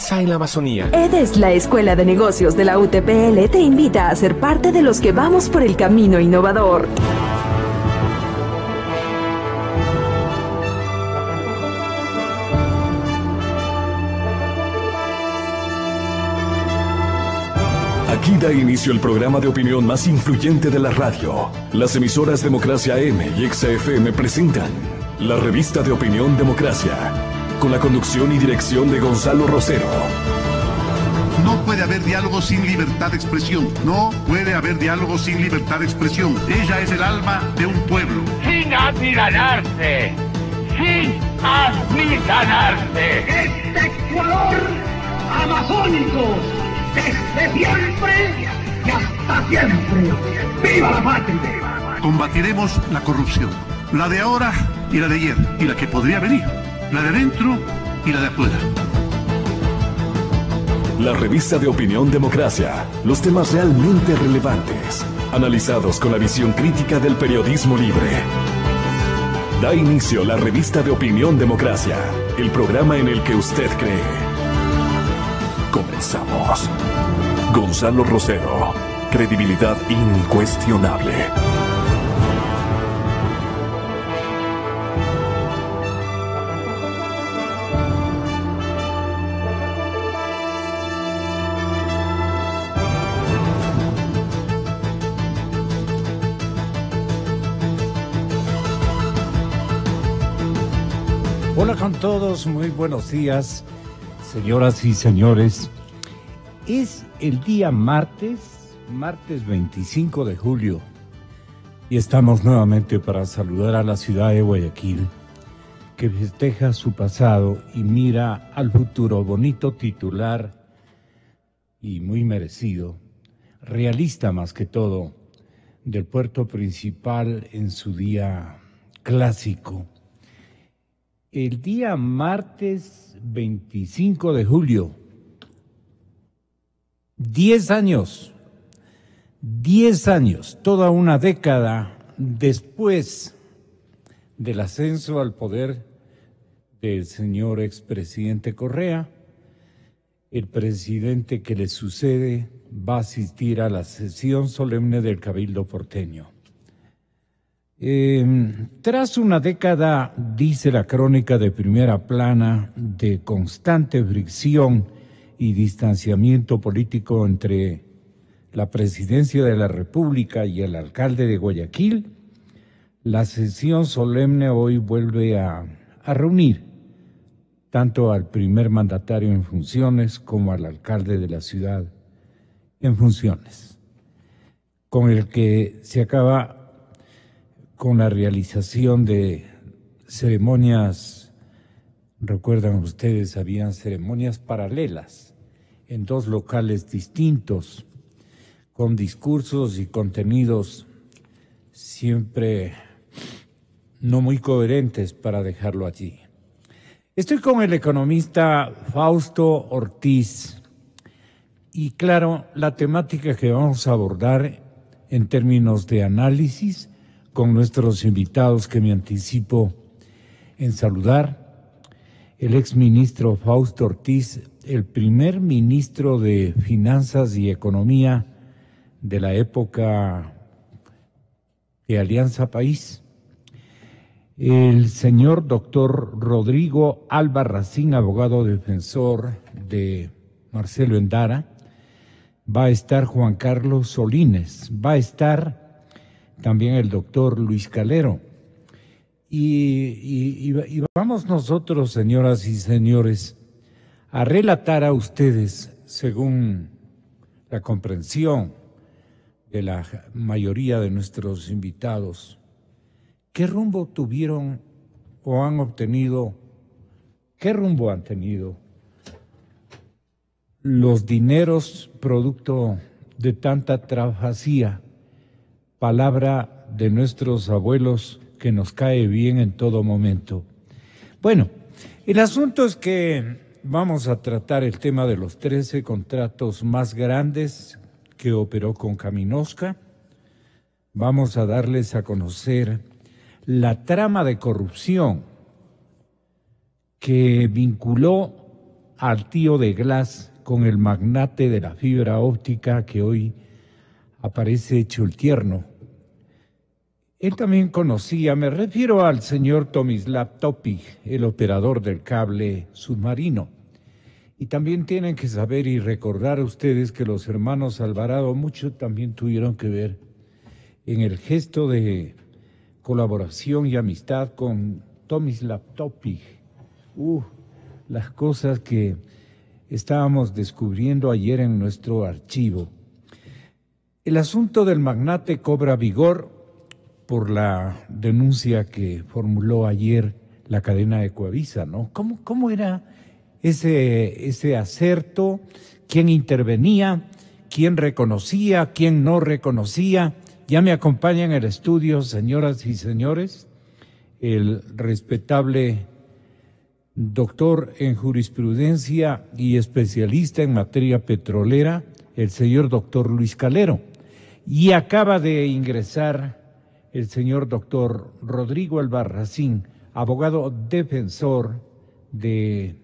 En la Amazonía. EDES, la Escuela de Negocios de la UTPL, te invita a ser parte de los que vamos por el camino innovador. Aquí da inicio el programa de opinión más influyente de la radio. Las emisoras Democracia AM y XFM presentan la revista de opinión Democracia, con la conducción y dirección de Gonzalo Rosero. No puede haber diálogo sin libertad de expresión. No puede haber diálogo sin libertad de expresión. Ella es el alma de un pueblo. Sin amilanarse. Sin amilanarse. Este Ecuador amazónico, desde siempre y hasta siempre. ¡Viva la patria! Combatiremos la corrupción. La de ahora y la de ayer. Y la que podría venir. La de adentro y la de afuera. La revista de opinión Democracia. Los temas realmente relevantes, analizados con la visión crítica del periodismo libre. Da inicio la revista de opinión Democracia, el programa en el que usted cree. Comenzamos. Gonzalo Rosero, credibilidad incuestionable. Hola con todos, muy buenos días, señoras y señores. Es el día martes 25 de julio, y estamos nuevamente para saludar a la ciudad de Guayaquil, que festeja su pasado y mira al futuro. Bonito titular y muy merecido, realista más que todo, del puerto principal en su día clásico. El día martes 25 de julio, 10 años, toda una década después del ascenso al poder del señor expresidente Correa, el presidente que le sucede va a asistir a la sesión solemne del Cabildo porteño. Tras una década, dice la crónica de primera plana, de constante fricción y distanciamiento político entre la presidencia de la República y el alcalde de Guayaquil, la sesión solemne hoy vuelve a reunir tanto al primer mandatario en funciones como al alcalde de la ciudad en funciones, con el que se acaba con la realización de ceremonias. Recuerdan ustedes, habían ceremonias paralelas en dos locales distintos, con discursos y contenidos siempre no muy coherentes, para dejarlo allí. Estoy con el economista Fausto Ortiz, y claro, la temática que vamos a abordar en términos de análisis, con nuestros invitados que me anticipo en saludar, el exministro Fausto Ortiz, el primer ministro de Finanzas y Economía de la época de Alianza País, el señor doctor Rodrigo Albarracín, abogado defensor de Marcelo Endara, va a estar Juan Carlos Solines, va a estar también el doctor Luis Calero. Y vamos nosotros, señoras y señores, a relatar a ustedes, según la comprensión de la mayoría de nuestros invitados, qué rumbo tuvieron o han obtenido, qué rumbo han tenido los dineros producto de tanta trafacía, palabra de nuestros abuelos que nos cae bien en todo momento. Bueno, el asunto es que vamos a tratar el tema de los 13 contratos más grandes que operó con Caminosca. Vamos a darles a conocer la trama de corrupción que vinculó al tío de Glass con el magnate de la fibra óptica que hoy aparece hecho el tierno. Él también conocía, me refiero al señor Tomislav Topic, el operador del cable submarino. Y también tienen que saber y recordar a ustedes que los hermanos Alvarado mucho también tuvieron que ver en el gesto de colaboración y amistad con Tomislav Topic. Las cosas que estábamos descubriendo ayer en nuestro archivo. El asunto del magnate cobra vigor por la denuncia que formuló ayer la cadena de Coavisa, ¿no? ¿Cómo era ese acerto? ¿Quién intervenía? ¿Quién reconocía? ¿Quién no reconocía? Ya me acompaña en el estudio, señoras y señores, el respetable doctor en jurisprudencia y especialista en materia petrolera, el señor doctor Luis Calero. Y acaba de ingresar el señor doctor Rodrigo Albarracín, abogado defensor de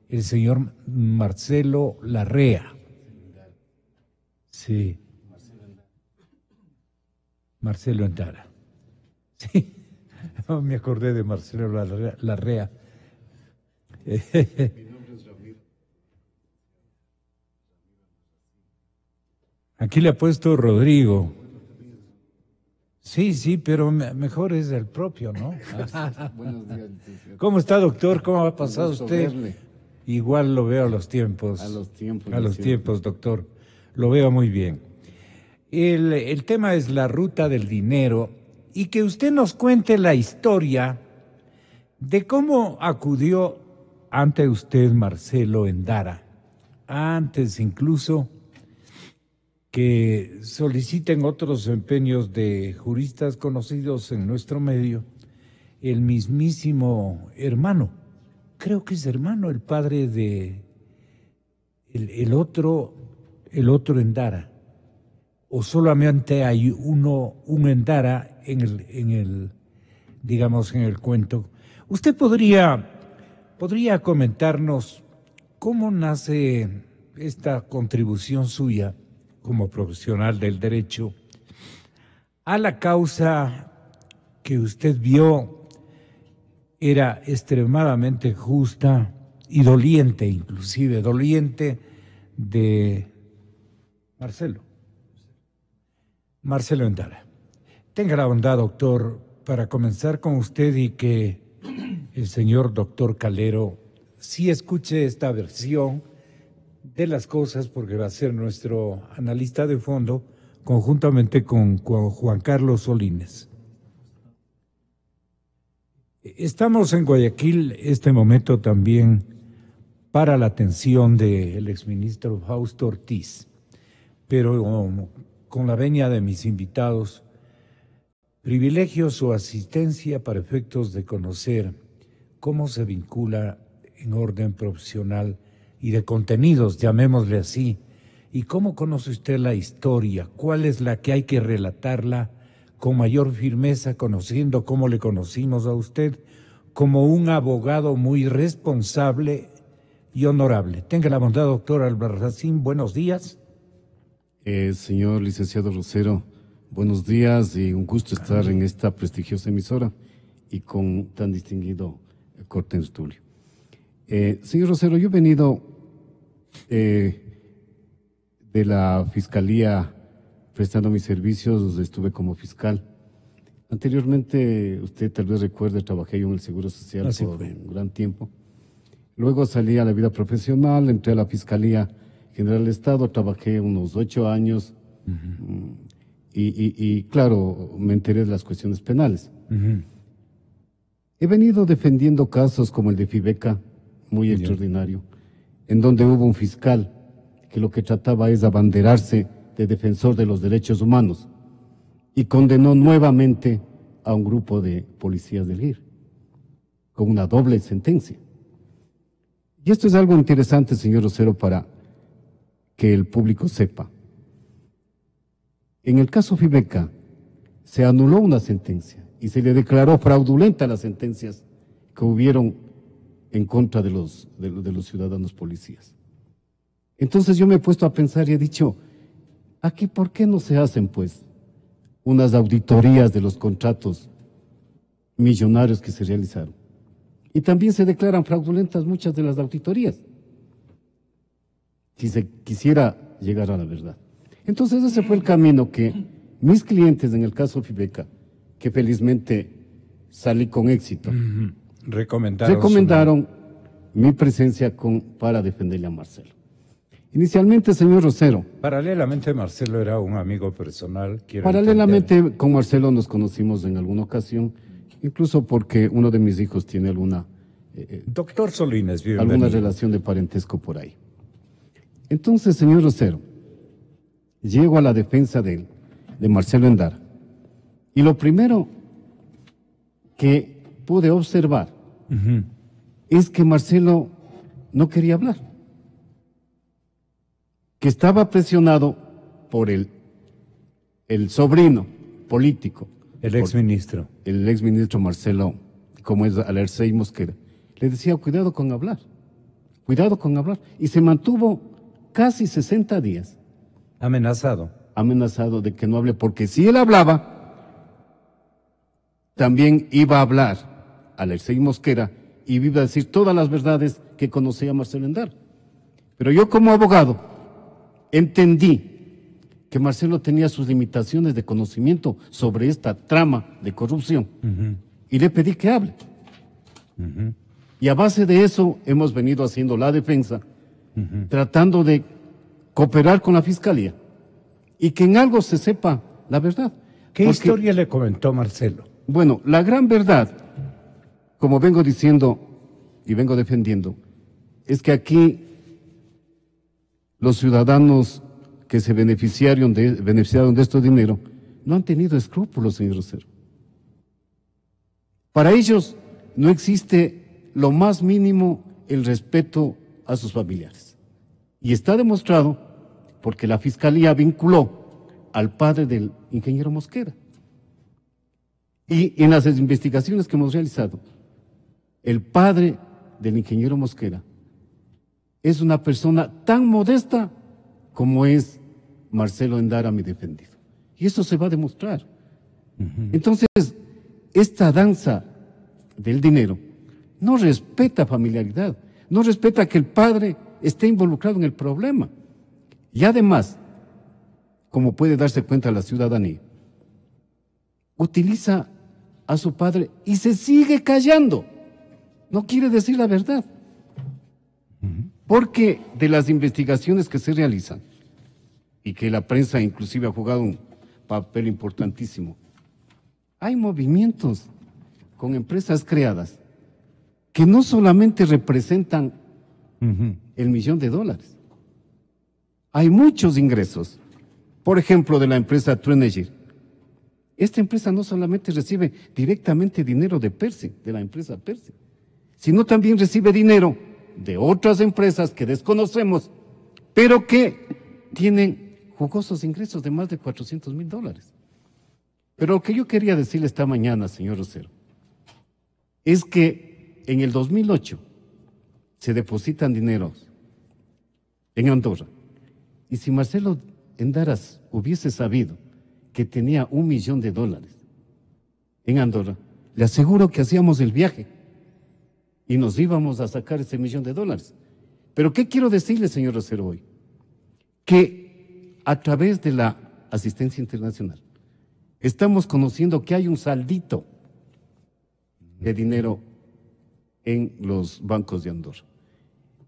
el señor Marcelo Larrea. Sí. Marcelo Endara. Sí, no me acordé de Marcelo Larrea. Mi nombre es Ramiro. Aquí le ha puesto Rodrigo. Sí, pero mejor es el propio, ¿no? Buenos días, licenciado. ¿Cómo está, doctor? ¿Cómo ha pasado usted? Verle. Igual lo veo a los tiempos. A los tiempos. A los tiempos, doctor. Lo veo muy bien. El tema es la ruta del dinero y que usted nos cuente la historia de cómo acudió ante usted Marcelo Endara, antes incluso que soliciten otros empeños de juristas conocidos en nuestro medio, el mismísimo hermano, creo que es hermano, el padre de el otro Endara, o solamente hay un Endara en el digamos en el cuento. ¿Usted podría comentarnos cómo nace esta contribución suya como profesional del derecho a la causa que usted vio era extremadamente justa y doliente, inclusive doliente, de Marcelo Endara? Tenga la bondad, doctor, para comenzar con usted y que el señor doctor Calero sí escuche esta versión de las cosas, porque va a ser nuestro analista de fondo conjuntamente con Juan Carlos Solines. Estamos en Guayaquil este momento también para la atención del exministro Fausto Ortiz, pero con la venia de mis invitados, privilegio su asistencia para efectos de conocer cómo se vincula en orden profesional y de contenidos, llamémosle así, y cómo conoce usted la historia, cuál es la que hay que relatarla con mayor firmeza, conociendo cómo le conocimos a usted como un abogado muy responsable y honorable. Tenga la bondad, doctor Albarracín, buenos días. Señor licenciado Rosero, buenos días y un gusto estar en esta prestigiosa emisora y con tan distinguido corte en estudio. Señor Rosero, yo he venido de la Fiscalía prestando mis servicios, estuve como fiscal. Anteriormente, usted tal vez recuerde, trabajé yo en el Seguro Social por un gran tiempo. Luego salí a la vida profesional, entré a la Fiscalía General del Estado, trabajé unos 8 años y claro, me enteré de las cuestiones penales. He venido defendiendo casos como el de Fibeca, muy extraordinario, en donde hubo un fiscal que lo que trataba es abanderarse de defensor de los derechos humanos y condenó nuevamente a un grupo de policías del GIR con una doble sentencia. Y esto es algo interesante, señor Rosero, para que el público sepa. En el caso Fibeca se anuló una sentencia y se le declaró fraudulenta las sentencias que hubieron en contra de los ciudadanos policías. Entonces yo me he puesto a pensar y he dicho, aquí ¿por qué no se hacen pues unas auditorías de los contratos millonarios que se realizaron? Y también se declaran fraudulentas muchas de las auditorías, si se quisiera llegar a la verdad. Entonces ese fue el camino que mis clientes, en el caso FIBECA, que felizmente salí con éxito, recomendaron mi presencia para defenderle a Marcelo. Inicialmente, señor Rosero. Paralelamente, Marcelo era un amigo personal. Paralelamente, con Marcelo nos conocimos en alguna ocasión, incluso porque uno de mis hijos tiene alguna... Doctor Solines, bienvenido. Alguna relación de parentesco por ahí. Entonces, señor Rosero, llego a la defensa de Marcelo Endara. Y lo primero que pude observar es que Marcelo no quería hablar, que estaba presionado por el sobrino político. El exministro. El exministro Marcelo, como es Alercey Mosquera. Le decía, cuidado con hablar, cuidado con hablar. Y se mantuvo casi 60 días. Amenazado. Amenazado de que no hable, porque si él hablaba, también iba a hablar Alercey Mosquera y iba a decir todas las verdades que conocía Marcelo Endara. Pero yo como abogado entendí que Marcelo tenía sus limitaciones de conocimiento sobre esta trama de corrupción y le pedí que hable. Y a base de eso hemos venido haciendo la defensa, tratando de cooperar con la Fiscalía y que en algo se sepa la verdad. ¿Qué historia le comentó Marcelo? Bueno, la gran verdad, como vengo diciendo y vengo defendiendo, es que aquí los ciudadanos que se beneficiaron de este dinero no han tenido escrúpulos, señor Rosero. Para ellos no existe lo más mínimo el respeto a sus familiares. Y está demostrado porque la Fiscalía vinculó al padre del ingeniero Mosquera. Y en las investigaciones que hemos realizado, el padre del ingeniero Mosquera es una persona tan modesta como es Marcelo Endara, mi defendido. Y eso se va a demostrar. Entonces, esta danza del dinero no respeta familiaridad, no respeta que el padre esté involucrado en el problema. Y además, como puede darse cuenta la ciudadanía, utiliza a su padre y se sigue callando. No quiere decir la verdad. Porque de las investigaciones que se realizan, y que la prensa inclusive ha jugado un papel importantísimo, hay movimientos con empresas creadas que no solamente representan el $1.000.000. Hay muchos ingresos. Por ejemplo, de la empresa True Energy. Esta empresa no solamente recibe directamente dinero de Perse, de la empresa Perse, sino también recibe dinero de otras empresas que desconocemos, pero que tienen jugosos ingresos de más de $400.000. Pero lo que yo quería decirle esta mañana, señor Rosero, es que en el 2008 se depositan dineros en Andorra. Y si Marcelo Endara hubiese sabido que tenía $1.000.000 en Andorra, le aseguro que hacíamos el viaje y nos íbamos a sacar ese $1.000.000. Pero ¿qué quiero decirle, señor Rosero, hoy? Que a través de la asistencia internacional estamos conociendo que hay un saldito de dinero en los bancos de Andorra.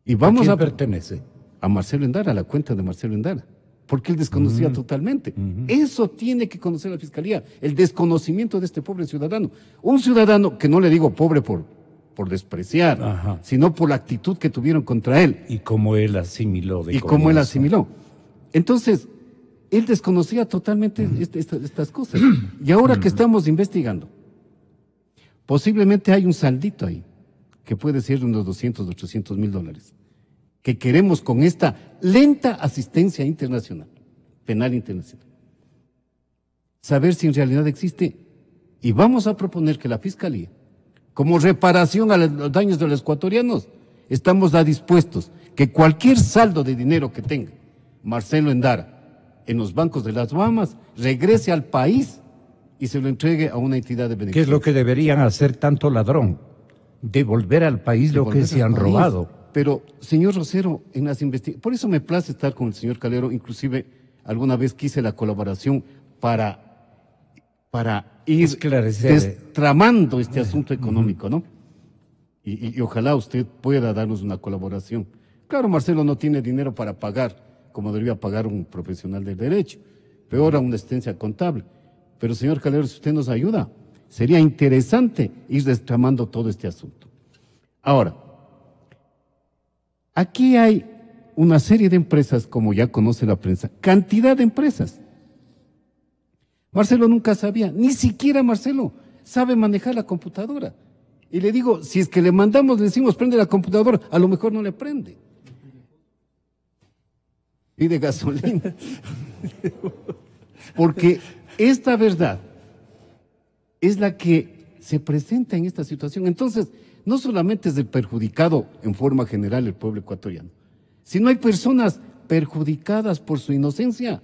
Y vamos ¿A quién pertenece? A Marcelo Endara, a la cuenta de Marcelo Endara, porque él desconocía totalmente. Eso tiene que conocer la Fiscalía, el desconocimiento de este pobre ciudadano. Un ciudadano que no le digo pobre por despreciar, sino por la actitud que tuvieron contra él. Y cómo él asimiló. Entonces, él desconocía totalmente estas cosas. Y ahora que estamos investigando, posiblemente hay un saldito ahí, que puede ser de unos $200, $800.000, que queremos con esta lenta asistencia internacional, penal internacional, saber si en realidad existe. Y vamos a proponer que la Fiscalía como reparación a los daños de los ecuatorianos, estamos dispuestos que cualquier saldo de dinero que tenga Marcelo Endara en los bancos de las Bahamas regrese al país y se lo entregue a una entidad de beneficio. ¿Qué es lo que deberían hacer tanto ladrón? Devolver al país lo que se han robado. Pero, señor Rosero, en las investigaciones, por eso me place estar con el señor Calero, inclusive alguna vez quise la colaboración para ir esclarecer, destramando este asunto económico, ¿no? Y ojalá usted pueda darnos una colaboración. Claro, Marcelo no tiene dinero para pagar, como debería pagar un profesional del derecho, peor a una asistencia contable. Pero, señor Calero, si usted nos ayuda, sería interesante ir destramando todo este asunto. Ahora, aquí hay una serie de empresas, como ya conoce la prensa, cantidad de empresas. Marcelo nunca sabía, ni siquiera Marcelo sabe manejar la computadora. Y le digo, si es que le mandamos, le decimos, prende la computadora, a lo mejor no le prende. Pide gasolina. Porque esta verdad es la que se presenta en esta situación. Entonces, no solamente es el perjudicado en forma general el pueblo ecuatoriano, sino hay personas perjudicadas por su inocencia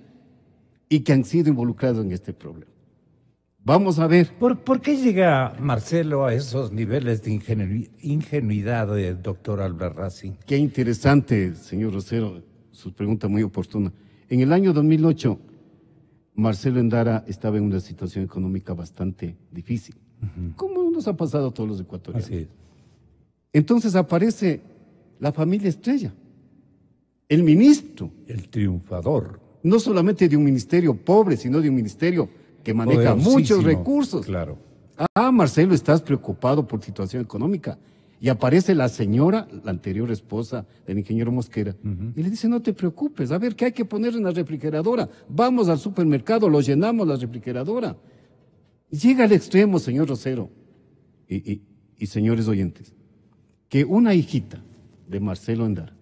y que han sido involucrados en este problema. Vamos a ver. ¿Por qué llega Marcelo a esos niveles de ingenuidad del doctor Albarracín? Qué interesante, señor Rosero, su pregunta muy oportuna. En el año 2008, Marcelo Endara estaba en una situación económica bastante difícil, como nos ha pasado a todos los ecuatorianos. Así es. Entonces aparece la familia Estrella, el ministro. El triunfador. No solamente de un ministerio pobre, sino de un ministerio que maneja muchos recursos. Claro. Ah, Marcelo, estás preocupado por situación económica. Y aparece la señora, la anterior esposa del ingeniero Mosquera, y le dice, no te preocupes, a ver, ¿qué hay que poner en la refrigeradora? Vamos al supermercado, lo llenamos la refrigeradora. Y llega al extremo, señor Rosero, y señores oyentes, que una hijita de Marcelo Endara,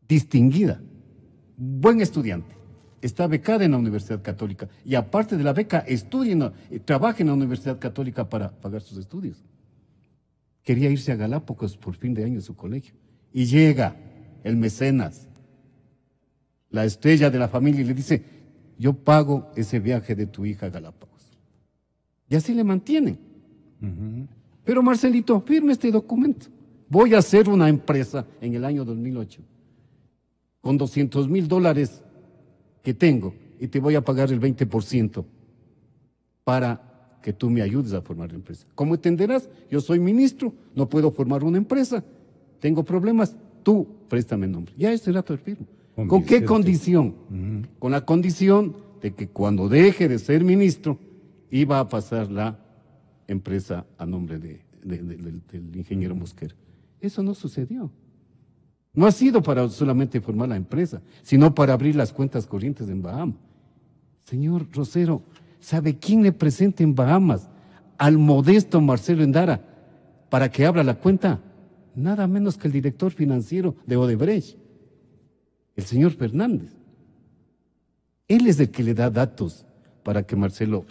distinguida, buen estudiante, está becada en la Universidad Católica, y aparte de la beca, trabaja en la Universidad Católica para pagar sus estudios. Quería irse a Galápagos por fin de año en su colegio. Y llega el mecenas, la estrella de la familia, y le dice, yo pago ese viaje de tu hija a Galápagos. Y así le mantienen. Pero Marcelito, firme este documento. Voy a hacer una empresa en el año 2008 con $200,000 que tengo y te voy a pagar el 20% para que tú me ayudes a formar la empresa. Como entenderás, yo soy ministro, no puedo formar una empresa, tengo problemas, tú préstame el nombre. Ya ese rato el firmo. ¿Con qué condición? Con la condición de que cuando deje de ser ministro, iba a pasar la empresa a nombre del ingeniero Mosquera. Eso no sucedió. No ha sido para solamente formar la empresa, sino para abrir las cuentas corrientes en Bahamas. Señor Rosero, ¿sabe quién le presenta en Bahamas al modesto Marcelo Endara para que abra la cuenta? Nada menos que el director financiero de Odebrecht, el señor Fernández. Él es el que le da datos para que Marcelo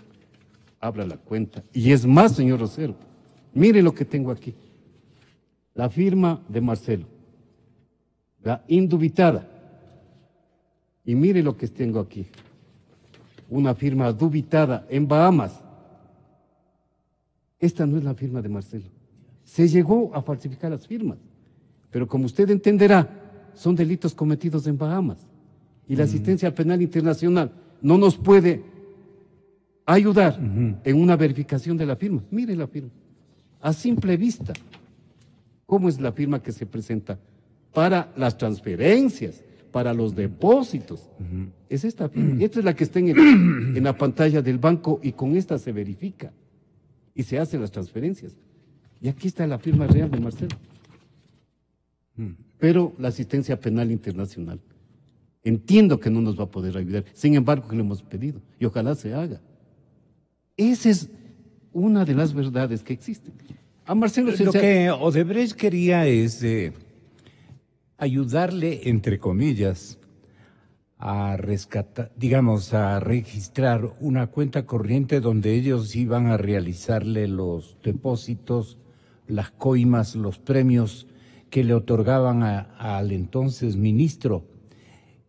abra la cuenta. Y es más, señor Rosero, mire lo que tengo aquí. La firma de Marcelo, la indubitada. Y mire lo que tengo aquí. Una firma dubitada en Bahamas. Esta no es la firma de Marcelo. Se llegó a falsificar las firmas, pero como usted entenderá, son delitos cometidos en Bahamas. Y la asistencia penal internacional no nos puede ayudar en una verificación de la firma. Mire la firma. A simple vista, ¿cómo es la firma que se presenta para las transferencias, para los depósitos? Es esta firma. Esta es la que está en la pantalla del banco y con esta se verifica y se hacen las transferencias. Y aquí está la firma real de Marcelo. Pero la asistencia penal internacional, entiendo que no nos va a poder ayudar, sin embargo que lo hemos pedido y ojalá se haga. Esa es una de las verdades que existen. A Marcelo Lo que Odebrecht quería es ayudarle, entre comillas, a rescatar, digamos, a registrar una cuenta corriente donde ellos iban a realizarle los depósitos las coimas, los premios que le otorgaban al entonces ministro,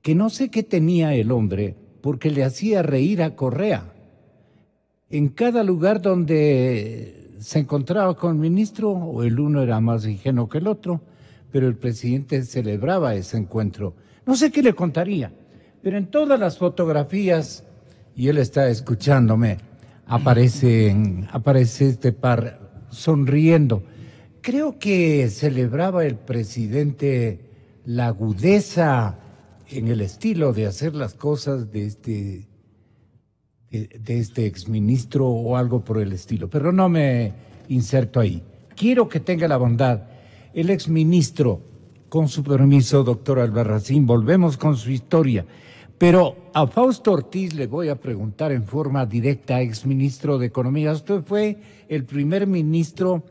que no sé qué tenía el hombre, porque le hacía reír a Correa. En cada lugar donde se encontraba con el ministro, o el uno era más ingenuo que el otro, pero el presidente celebraba ese encuentro. No sé qué le contaría, pero en todas las fotografías, y él está escuchándome, aparece este par sonriendo. Creo que celebraba el presidente la agudeza en el estilo de hacer las cosas de este exministro o algo por el estilo, pero no me inserto ahí. Quiero que tenga la bondad. El exministro, con su permiso, doctor Albarracín, volvemos con su historia, pero a Fausto Ortiz le voy a preguntar en forma directa, exministro de Economía. Usted fue el primer ministro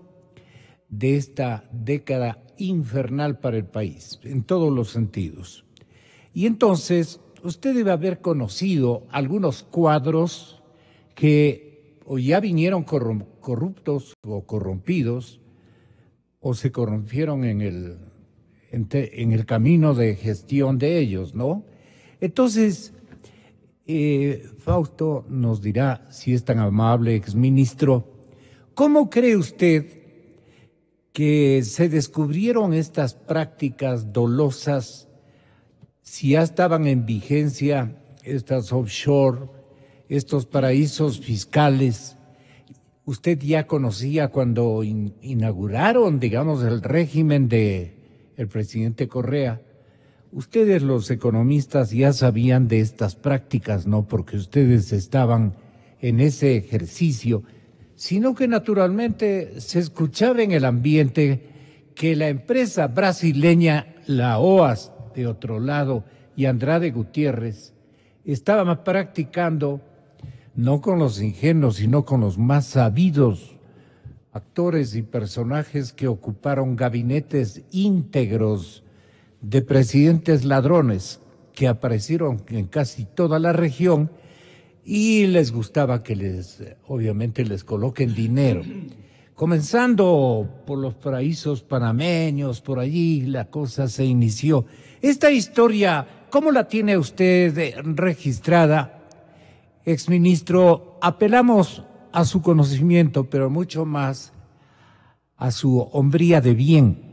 de esta década infernal para el país, en todos los sentidos. Y entonces, usted debe haber conocido algunos cuadros que o ya vinieron corruptos o corrompidos, o se corrompieron en el camino de gestión de ellos, ¿no? Entonces, Fausto nos dirá, si es tan amable, exministro, ¿cómo cree usted que se descubrieron estas prácticas dolosas, si ya estaban en vigencia estas offshore, estos paraísos fiscales? Usted ya conocía cuando inauguraron, digamos, el régimen de el presidente Correa. Ustedes los economistas ya sabían de estas prácticas, ¿no? Porque ustedes estaban en ese ejercicio, sino que naturalmente se escuchaba en el ambiente que la empresa brasileña, la OAS, de otro lado, y Andrade Gutiérrez, estaban practicando, no con los ingenuos, sino con los más sabidos actores y personajes que ocuparon gabinetes íntegros de presidentes ladrones que aparecieron en casi toda la región, y les gustaba que obviamente les coloquen dinero. Comenzando por los paraísos panameños, por allí la cosa se inició. Esta historia, ¿cómo la tiene usted registrada, exministro? Apelamos a su conocimiento, pero mucho más a su hombría de bien.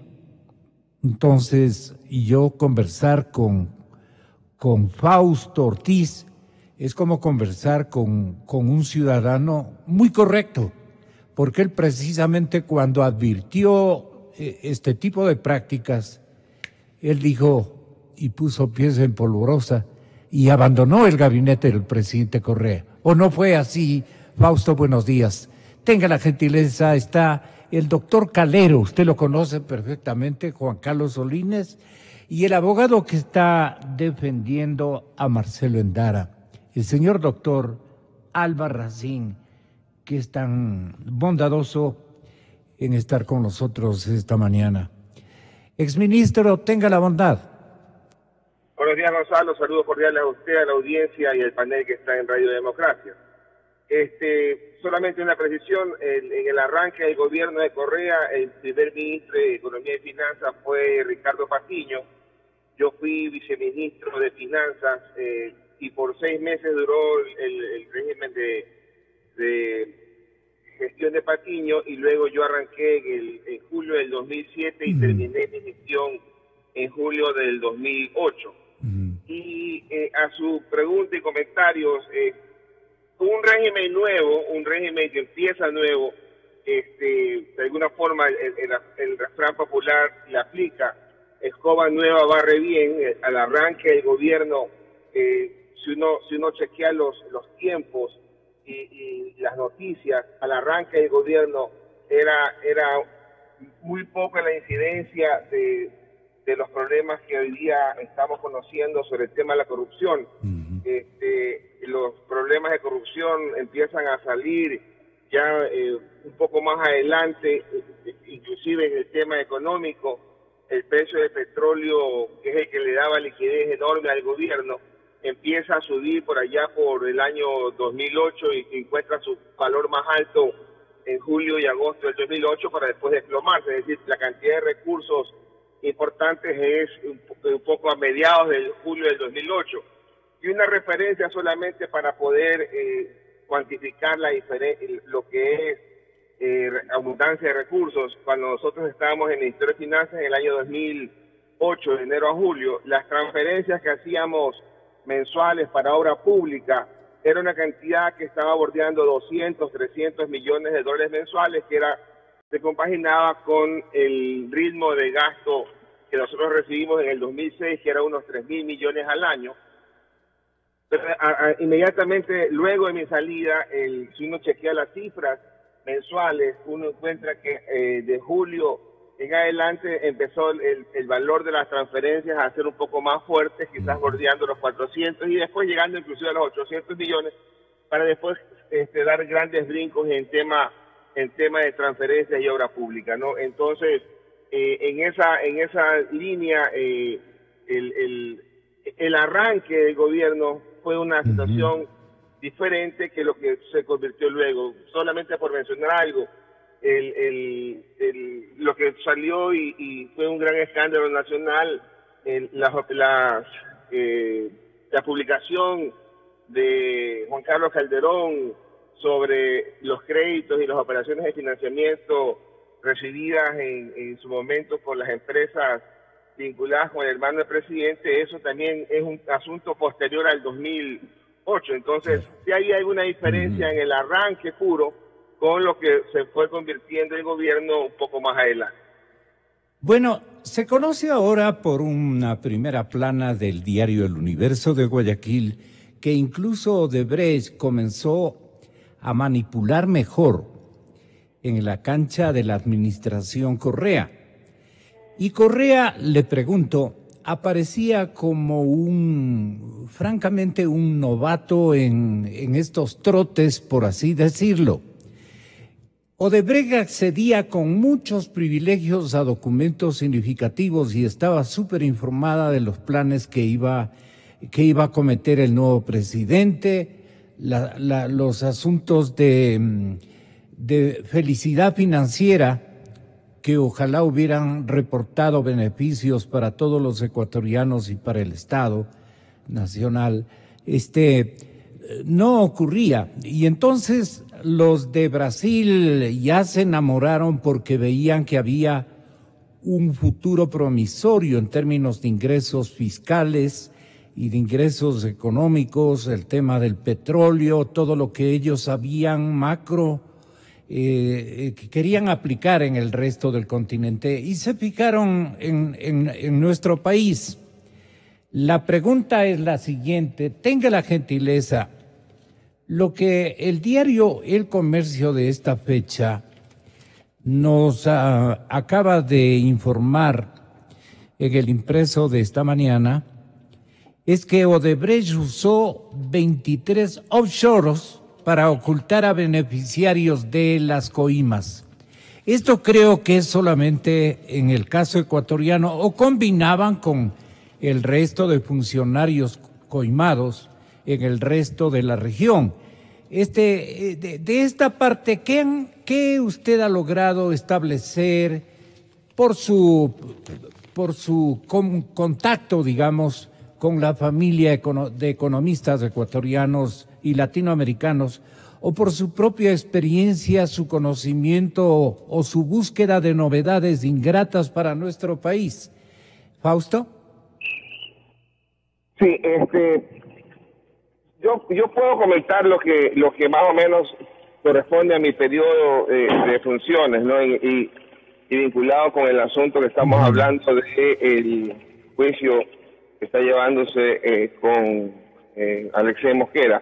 Entonces, y yo conversar con Fausto Ortiz es como conversar con un ciudadano muy correcto, porque él precisamente cuando advirtió este tipo de prácticas, él dijo y puso pies en polvorosa y abandonó el gabinete del presidente Correa. ¿O no fue así, Fausto? Buenos días. Tenga la gentileza, está el doctor Calero, usted lo conoce perfectamente, Juan Carlos Solines, y el abogado que está defendiendo a Marcelo Endara, el señor doctor Albarracín, que es tan bondadoso en estar con nosotros esta mañana. Exministro, tenga la bondad. Buenos días, Gonzalo. Saludos cordiales a usted, a la audiencia y al panel que está en Radio Democracia. Solamente una precisión, en el arranque del gobierno de Correa, el primer ministro de Economía y Finanzas fue Ricardo Patiño. Yo fui viceministro de Finanzas y por 6 meses duró el régimen de gestión de Patiño, y luego yo arranqué en julio del 2007 y terminé mi gestión en julio del 2008. Y a su pregunta y comentarios, un régimen nuevo, un régimen que empieza nuevo, de alguna forma el refrán popular le aplica: escoba nueva barre bien. Al arranque del gobierno, si uno chequea los tiempos y las noticias, al arranque del gobierno era muy poca la incidencia de los problemas que hoy día estamos conociendo sobre el tema de la corrupción. Los problemas de corrupción empiezan a salir ya un poco más adelante, inclusive en el tema económico. El precio del petróleo, que es el que le daba liquidez enorme al gobierno, empieza a subir por allá por el año 2008 y encuentra su valor más alto en julio y agosto del 2008 para después desplomarse, es decir, la cantidad de recursos importantes es un poco a mediados de julio del 2008. Y una referencia solamente para poder cuantificar lo que es abundancia de recursos. Cuando nosotros estábamos en el Ministerio de Finanzas en el año 2008, de enero a julio, las transferencias que hacíamos mensuales para obra pública era una cantidad que estaba bordeando 200, 300 millones de dólares mensuales, que se compaginaba con el ritmo de gasto que nosotros recibimos en el 2006, que era unos 3.000 millones al año. Pero inmediatamente luego de mi salida, si uno chequea las cifras mensuales, uno encuentra que de julio en adelante empezó el valor de las transferencias a ser un poco más fuerte, quizás bordeando los 400 y después llegando inclusive a los 800 millones, para después dar grandes brincos en tema de transferencias y obra pública, ¿no? Entonces, en esa línea, el arranque del gobierno fue una situación diferente que lo que se convirtió luego. Solamente por mencionar algo, lo que salió y fue un gran escándalo nacional, la publicación de Juan Carlos Calderón sobre los créditos y las operaciones de financiamiento recibidas en su momento por las empresas vinculadas con el hermano del presidente. Eso también es un asunto posterior al 2008. Entonces, sí hay alguna diferencia en el arranque puro con lo que se fue convirtiendo el gobierno un poco más adelante. Bueno, se conoce ahora por una primera plana del diario El Universo de Guayaquil que incluso Odebrecht comenzó a manipular mejor en la cancha de la administración Correa. Y Correa, le pregunto, aparecía como francamente un novato en estos trotes, por así decirlo. Odebrecht accedía con muchos privilegios a documentos significativos y estaba súper informada de los planes que iba a cometer el nuevo presidente, los asuntos de felicidad financiera que ojalá hubieran reportado beneficios para todos los ecuatorianos y para el Estado Nacional, no ocurría. Y entonces los de Brasil ya se enamoraron porque veían que había un futuro promisorio en términos de ingresos fiscales y de ingresos económicos, el tema del petróleo, todo lo que ellos sabían que querían aplicar en el resto del continente y se fijaron en nuestro país. La pregunta es la siguiente, tenga la gentileza, lo que el diario El Comercio de esta fecha nos acaba de informar en el impreso de esta mañana es que Odebrecht usó 23 offshores para ocultar a beneficiarios de las coimas. Esto creo que es solamente en el caso ecuatoriano o combinaban con el resto de funcionarios coimados en el resto de la región. De esta parte, ¿qué usted ha logrado establecer por su contacto, digamos, con la familia de economistas ecuatorianos y latinoamericanos, o por su propia experiencia, su conocimiento o su búsqueda de novedades ingratas para nuestro país? ¿Fausto? Sí, yo puedo comentar lo que más o menos corresponde a mi periodo de funciones, ¿no? Y vinculado con el asunto que estamos hablando del juicio que está llevándose con Alexei Mosquera.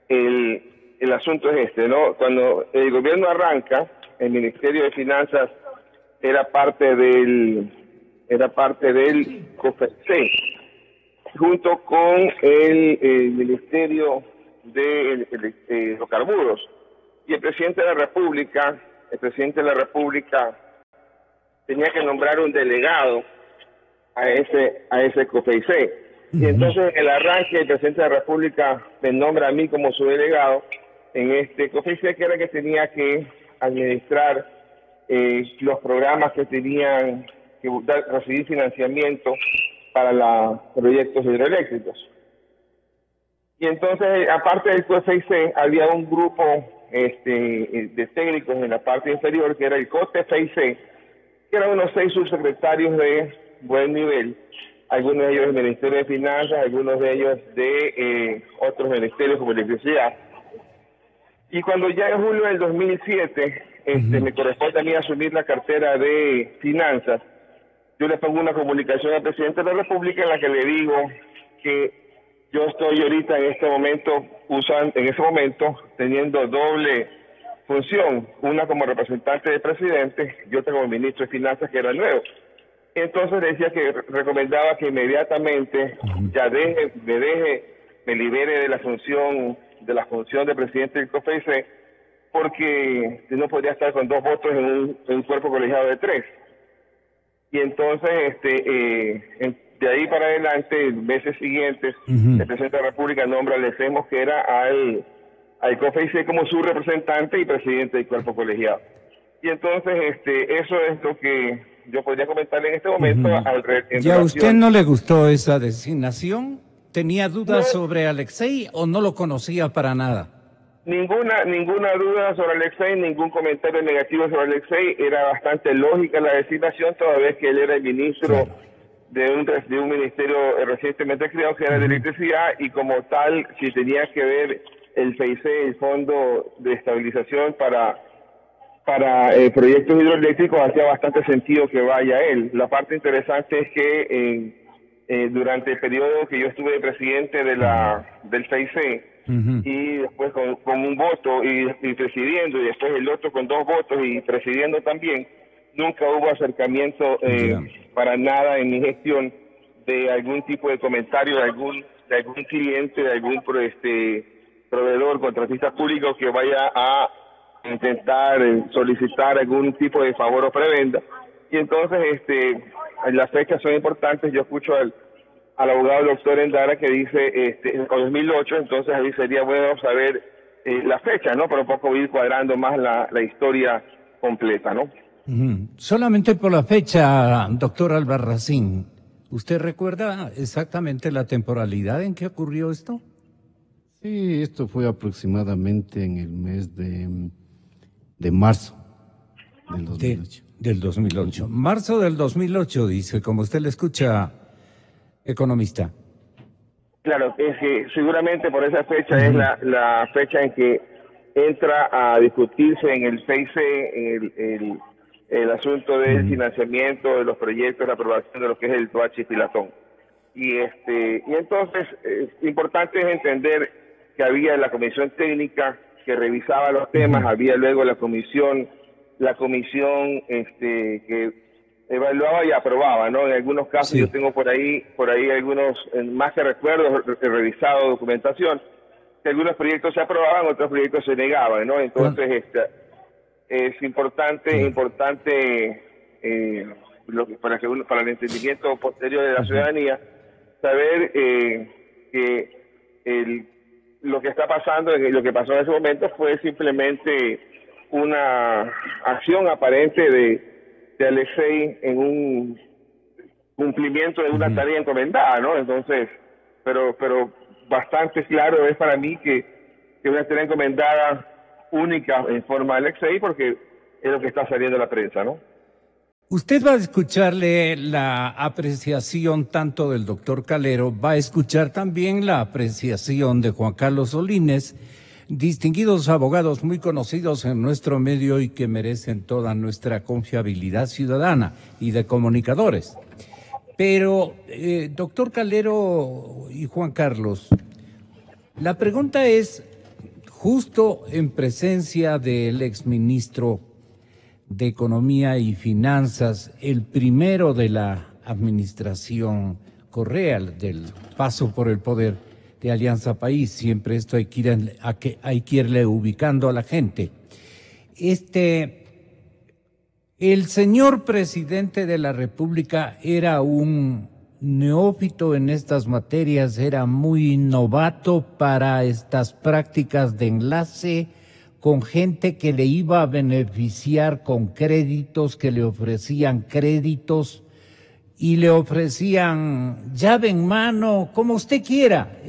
El asunto es ¿no? Cuando el gobierno arranca, el Ministerio de Finanzas era parte del COFECE, junto con el Ministerio de Hidrocarburos. Y el presidente de la República tenía que nombrar un delegado a ese COFECE. Y entonces en el arranque el presidente de la República me nombra a mí como su delegado en este COFECE, que era que tenía que administrar los programas que tenían que recibir financiamiento para los proyectos hidroeléctricos. Y entonces, aparte del COFEIC, había un grupo de técnicos en la parte inferior, que era el COTEFEIC, que eran unos 6 subsecretarios de buen nivel, algunos de ellos del Ministerio de Finanzas, algunos de ellos de otros ministerios como electricidad. Y cuando ya en julio del 2007 me corresponde a mí asumir la cartera de Finanzas, yo le pongo una comunicación al presidente de la República en la que le digo que yo estoy ahorita en este momento teniendo doble función, una como representante del presidente y otra como ministro de Finanzas, que era nuevo. Entonces decía que recomendaba que inmediatamente ya me libere de la función de presidente del COFEIC, porque no podría estar con 2 votos en un cuerpo colegiado de 3. Y entonces de ahí para adelante, en meses siguientes, el presidente de la República nombra al Alexei Mosquera al COFEIC como su representante y presidente del cuerpo colegiado. Y entonces eso es lo que yo podría comentarle en este momento. ¿Ya a usted no le gustó esa designación? ¿Tenía dudas sobre Alexei o no lo conocía para nada? Ninguna duda sobre Alexei, ningún comentario negativo sobre Alexei. Era bastante lógica la designación, toda vez que él era el ministro de un ministerio recientemente creado, que era de electricidad, y como tal, si tenía que ver el FEIC, el Fondo de Estabilización para proyectos hidroeléctricos, hacía bastante sentido que vaya él. La parte interesante es que durante el periodo que yo estuve de presidente del FEIC, y después con un voto y presidiendo, y después el otro con 2 votos y presidiendo también, nunca hubo acercamiento para nada en mi gestión de algún tipo de comentario de algún cliente, de algún proveedor, contratista público que vaya a intentar solicitar algún tipo de favor o prebenda. Y entonces las fechas son importantes. Yo escucho al abogado doctor Endara que dice en 2008, entonces ahí sería bueno saber la fecha, ¿no? Para un poco ir cuadrando más la historia completa, ¿no? Solamente por la fecha, doctor Albarracín, ¿usted recuerda exactamente la temporalidad en que ocurrió esto? Sí, esto fue aproximadamente en el mes de marzo del 2008. Del 2008. Marzo del 2008, dice, como usted le escucha, economista. Claro, es que seguramente por esa fecha es la fecha en que entra a discutirse en el FEIC el asunto del financiamiento de los proyectos, la aprobación de lo que es el Toachi Pilatón. Y entonces, importante es entender que había la comisión técnica que revisaba los temas, había luego la comisión que evaluaba y aprobaba, ¿no? En algunos casos yo tengo por ahí algunos, más que recuerdos, he revisado documentación, que algunos proyectos se aprobaban, otros proyectos se negaban, ¿no? Entonces, es importante para el entendimiento posterior de la ciudadanía, saber que lo que está pasando, lo que pasó en ese momento fue simplemente una acción aparente de Alexei en un cumplimiento de una tarea encomendada, ¿no? Entonces, pero bastante claro es para mí que una tarea encomendada única en forma de Alexei, porque es lo que está saliendo en la prensa, ¿no? Usted va a escucharle la apreciación tanto del doctor Calero, va a escuchar también la apreciación de Juan Carlos Solines, distinguidos abogados muy conocidos en nuestro medio y que merecen toda nuestra confiabilidad ciudadana y de comunicadores. Pero, doctor Calero y Juan Carlos, la pregunta es, justo en presencia del exministro de Economía y Finanzas, el primero de la administración Correa, del paso por el poder de Alianza País, siempre esto hay que irle ubicando a la gente. El señor presidente de la República era un neófito en estas materias, era muy novato para estas prácticas de enlace con gente que le iba a beneficiar con créditos, que le ofrecían créditos y le ofrecían llave en mano, como usted quiera.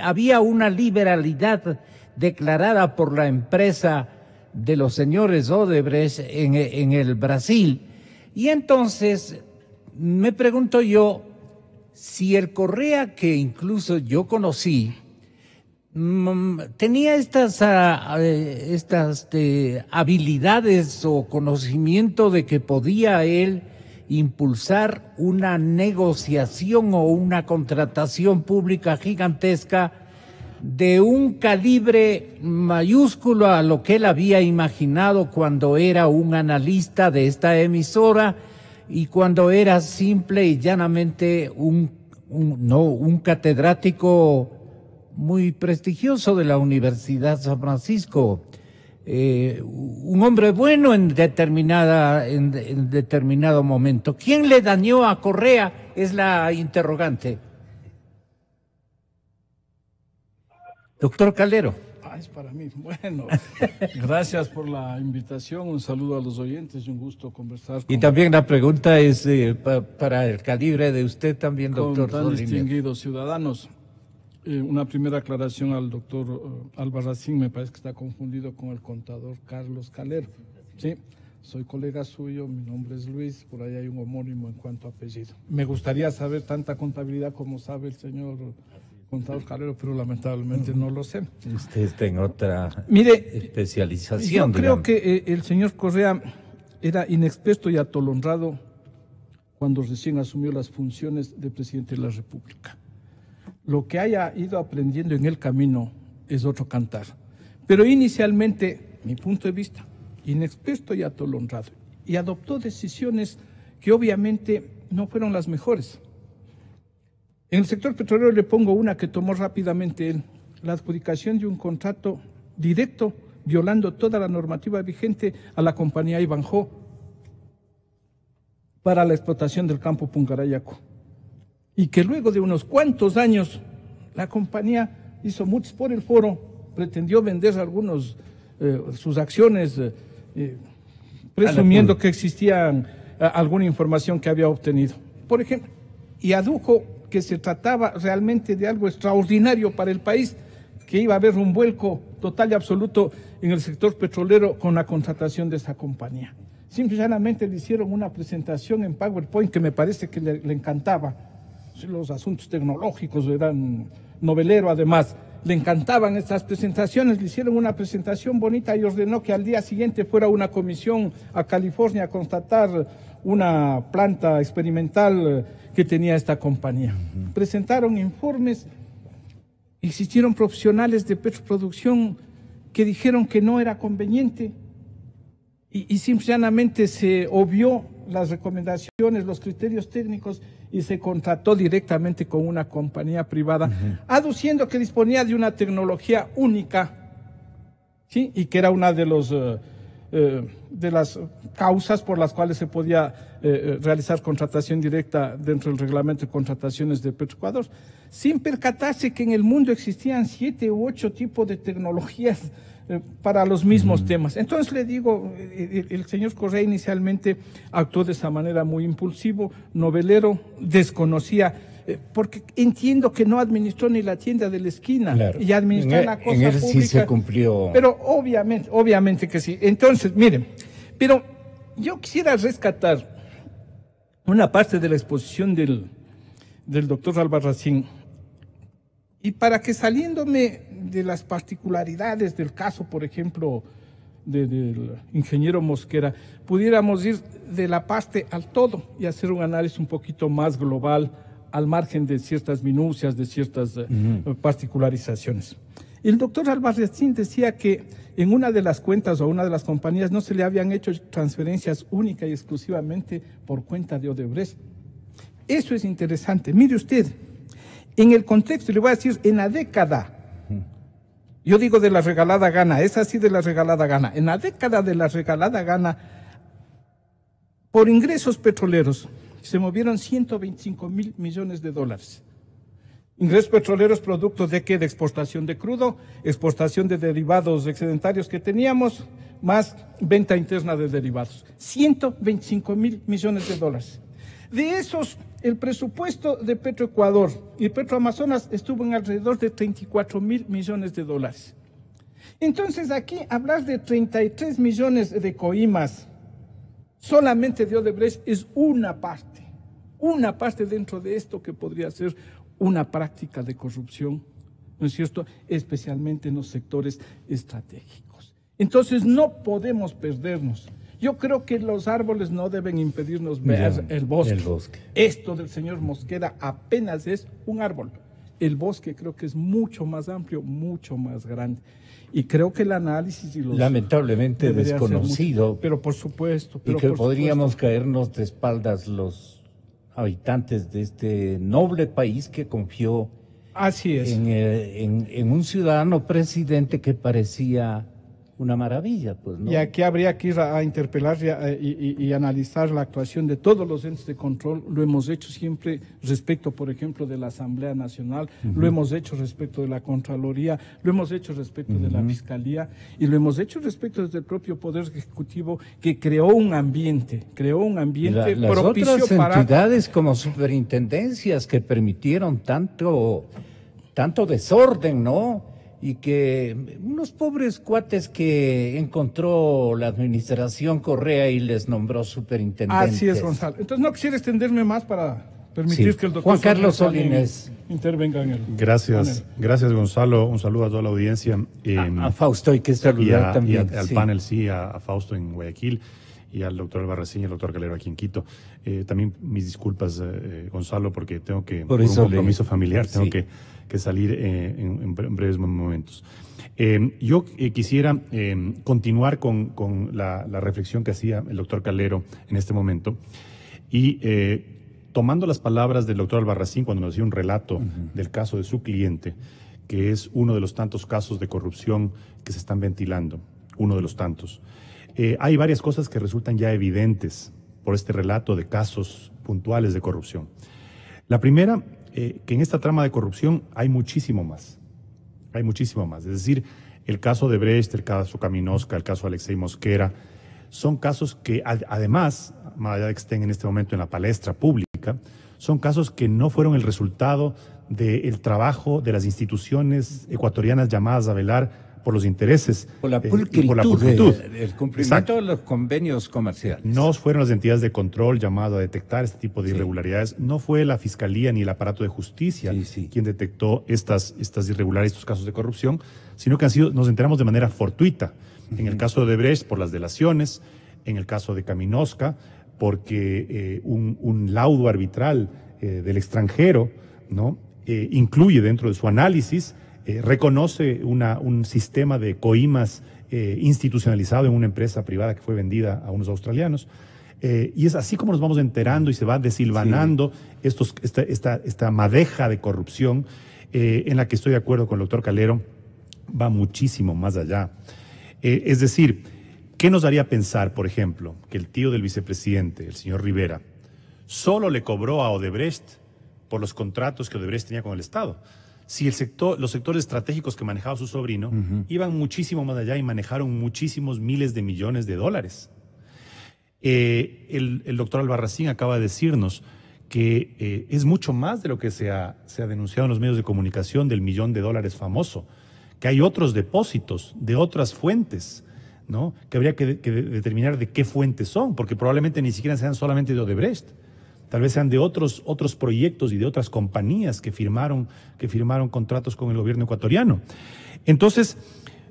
Había una liberalidad declarada por la empresa de los señores Odebrecht en el Brasil. Y entonces me pregunto yo si el Correa, que incluso yo conocí, tenía estas habilidades o conocimiento de que podía él impulsar una negociación o una contratación pública gigantesca de un calibre mayúsculo a lo que él había imaginado cuando era un analista de esta emisora y cuando era simple y llanamente un catedrático muy prestigioso de la Universidad San Francisco, un hombre bueno en determinado momento. ¿Quién le dañó a Correa? Es la interrogante. Doctor Calero. Es para mí. Bueno, gracias por la invitación, un saludo a los oyentes y un gusto conversar con... Y también la pregunta es para el calibre de usted también, doctor. Con tan distinguidos ciudadanos. Una primera aclaración al doctor Albarracín, me parece que está confundido con el contador Carlos Calero. Sí, soy colega suyo, mi nombre es Luis, por ahí hay un homónimo en cuanto a apellido. Me gustaría saber tanta contabilidad como sabe el señor contador Calero, pero lamentablemente no lo sé. Usted está en otra Yo especialización. creo que el señor Correa era inexperto y atolondrado cuando recién asumió las funciones de presidente de la República. Lo que haya ido aprendiendo en el camino es otro cantar. Pero inicialmente, mi punto de vista, inexperto y atolondrado, y adoptó decisiones que obviamente no fueron las mejores. En el sector petrolero le pongo una que tomó rápidamente él, la adjudicación de un contrato directo, violando toda la normativa vigente a la compañía Ivanhoe para la explotación del campo Puncarayacu. Y que luego de unos cuantos años la compañía hizo muchos por el foro, pretendió vender sus acciones, presumiendo que existía alguna información que había obtenido. Por ejemplo, y adujo que se trataba realmente de algo extraordinario para el país, que iba a haber un vuelco total y absoluto en el sector petrolero con la contratación de esa compañía. Simplemente le hicieron una presentación en PowerPoint que me parece que le encantaba. Los asuntos tecnológicos, eran novelero además, le encantaban estas presentaciones, le hicieron una presentación bonita y ordenó que al día siguiente fuera una comisión a California a constatar una planta experimental que tenía esta compañía. Presentaron informes, existieron profesionales de petroproducción que dijeron que no era conveniente y simplemente se obvió las recomendaciones, los criterios técnicos y se contrató directamente con una compañía privada, aduciendo que disponía de una tecnología única, ¿sí? Y que era una de las causas por las cuales se podía realizar contratación directa dentro del reglamento de contrataciones de Petroecuador, sin percatarse que en el mundo existían 7 u 8 tipos de tecnologías para los mismos temas. Entonces le digo, el señor Correa inicialmente actuó de esa manera muy impulsivo, novelero, desconocía, porque entiendo que no administró ni la tienda de la esquina, claro, y administró la cosa en él pública. Sí se cumplió. Pero obviamente que sí. Entonces, miren, pero yo quisiera rescatar una parte de la exposición del doctor Albarracín, y para que saliéndome de las particularidades del caso, por ejemplo, del ingeniero Mosquera, pudiéramos ir de la parte al todo y hacer un análisis un poquito más global, al margen de ciertas minucias, de ciertas particularizaciones. El doctor Albarracín decía que en una de las cuentas o una de las compañías no se le habían hecho transferencias única y exclusivamente por cuenta de Odebrecht. Eso es interesante. Mire usted, en el contexto, le voy a decir, en la década, yo digo de la regalada gana, es así de la regalada gana, en la década de la regalada gana, por ingresos petroleros, se movieron 125.000 millones de dólares. Ingresos petroleros producto de qué? De exportación de crudo, exportación de derivados excedentarios que teníamos, más venta interna de derivados. 125.000 millones de dólares. De esos, el presupuesto de Petroecuador y Petroamazonas estuvo en alrededor de 34.000 millones de dólares. Entonces aquí hablar de 33 millones de coimas solamente de Odebrecht es una parte dentro de esto que podría ser una práctica de corrupción, ¿no es cierto?, especialmente en los sectores estratégicos. Entonces no podemos perdernos. Yo creo que los árboles no deben impedirnos ver el bosque. Esto del señor Mosquera apenas es un árbol. El bosque creo que es mucho más amplio, mucho más grande. Y creo que el análisis y los... Lamentablemente desconocido. Pero por supuesto. Y que podríamos caernos de espaldas los habitantes de este noble país que confió Así es. en un ciudadano presidente que parecía una maravilla, pues, ¿no? Y aquí habría que ir a interpelar y analizar la actuación de todos los entes de control. Lo hemos hecho siempre respecto, por ejemplo, de la Asamblea Nacional, lo hemos hecho respecto de la Contraloría, lo hemos hecho respecto de la Fiscalía y lo hemos hecho respecto desde el propio Poder Ejecutivo, que creó un ambiente las propicio otras para... entidades como superintendencias que permitieron tanto desorden, ¿no? Y que unos pobres cuates que encontró la administración Correa y les nombró superintendentes. Así es, Gonzalo. Entonces no quisiera extenderme más para permitir que el doctor Juan Carlos Solínez intervenga en el Gracias, Gonzalo. Un saludo a toda la audiencia. A Fausto hay que saludar también. Y al panel, a Fausto en Guayaquil y al doctor Albarracín y al doctor Calero aquí en Quito. También mis disculpas, Gonzalo, porque tengo que, por un compromiso familiar, tengo que salir en breves momentos. Yo quisiera continuar con la reflexión que hacía el doctor Calero en este momento y tomando las palabras del doctor Albarracín cuando nos dio un relato del caso de su cliente, que es uno de los tantos casos de corrupción que se están ventilando, uno de los tantos. Hay varias cosas que resultan ya evidentes por este relato de casos puntuales de corrupción. La primera, que en esta trama de corrupción hay muchísimo más. Hay muchísimo más. Es decir, el caso de Brecht, el caso Kaminovska, el caso Alexei Mosquera, son casos que además, más allá de que estén en este momento en la palestra pública, son casos que no fueron el resultado del trabajo de las instituciones ecuatorianas llamadas a velar por los intereses. Por la pulcritud. El cumplimiento de los convenios comerciales. No fueron las entidades de control llamadas a detectar este tipo de irregularidades. No fue la Fiscalía ni el aparato de justicia quien detectó estas irregularidades, estos casos de corrupción, sino que nos enteramos de manera fortuita. En el caso de Brecht, por las delaciones, en el caso de Kaminovska, porque un laudo arbitral del extranjero, ¿no? Incluye dentro de su análisis, reconoce un sistema de coimas institucionalizado en una empresa privada que fue vendida a unos australianos. Y es así como nos vamos enterando y se va desilvanando esta madeja de corrupción en la que estoy de acuerdo con el doctor Calero, va muchísimo más allá. Es decir, ¿qué nos haría pensar, por ejemplo, que el tío del vicepresidente, el señor Rivera, solo le cobró a Odebrecht por los contratos que Odebrecht tenía con el Estado? Si los sectores estratégicos que manejaba su sobrino iban muchísimo más allá y manejaron muchísimos miles de millones de dólares. El doctor Albarracín acaba de decirnos que es mucho más de lo que se ha denunciado en los medios de comunicación del $1.000.000 famoso, que hay otros depósitos de otras fuentes, ¿no? Que habría que determinar de qué fuentes son, porque probablemente ni siquiera sean solamente de Odebrecht. Tal vez sean de otros proyectos y de otras compañías que firmaron contratos con el gobierno ecuatoriano. Entonces,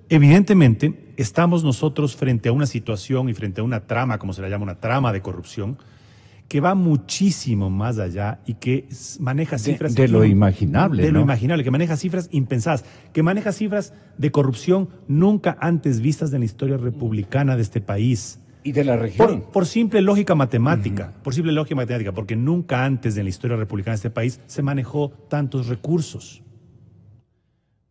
evidentemente, estamos nosotros frente a una situación y frente a una trama, como se la llama, una trama de corrupción, que va muchísimo más allá y que maneja cifras... De lo imaginable, de lo imaginable, que maneja cifras impensadas, que maneja cifras de corrupción nunca antes vistas en la historia republicana de este país. Y de la región. Por simple lógica matemática, porque nunca antes en la historia republicana de este país se manejó tantos recursos.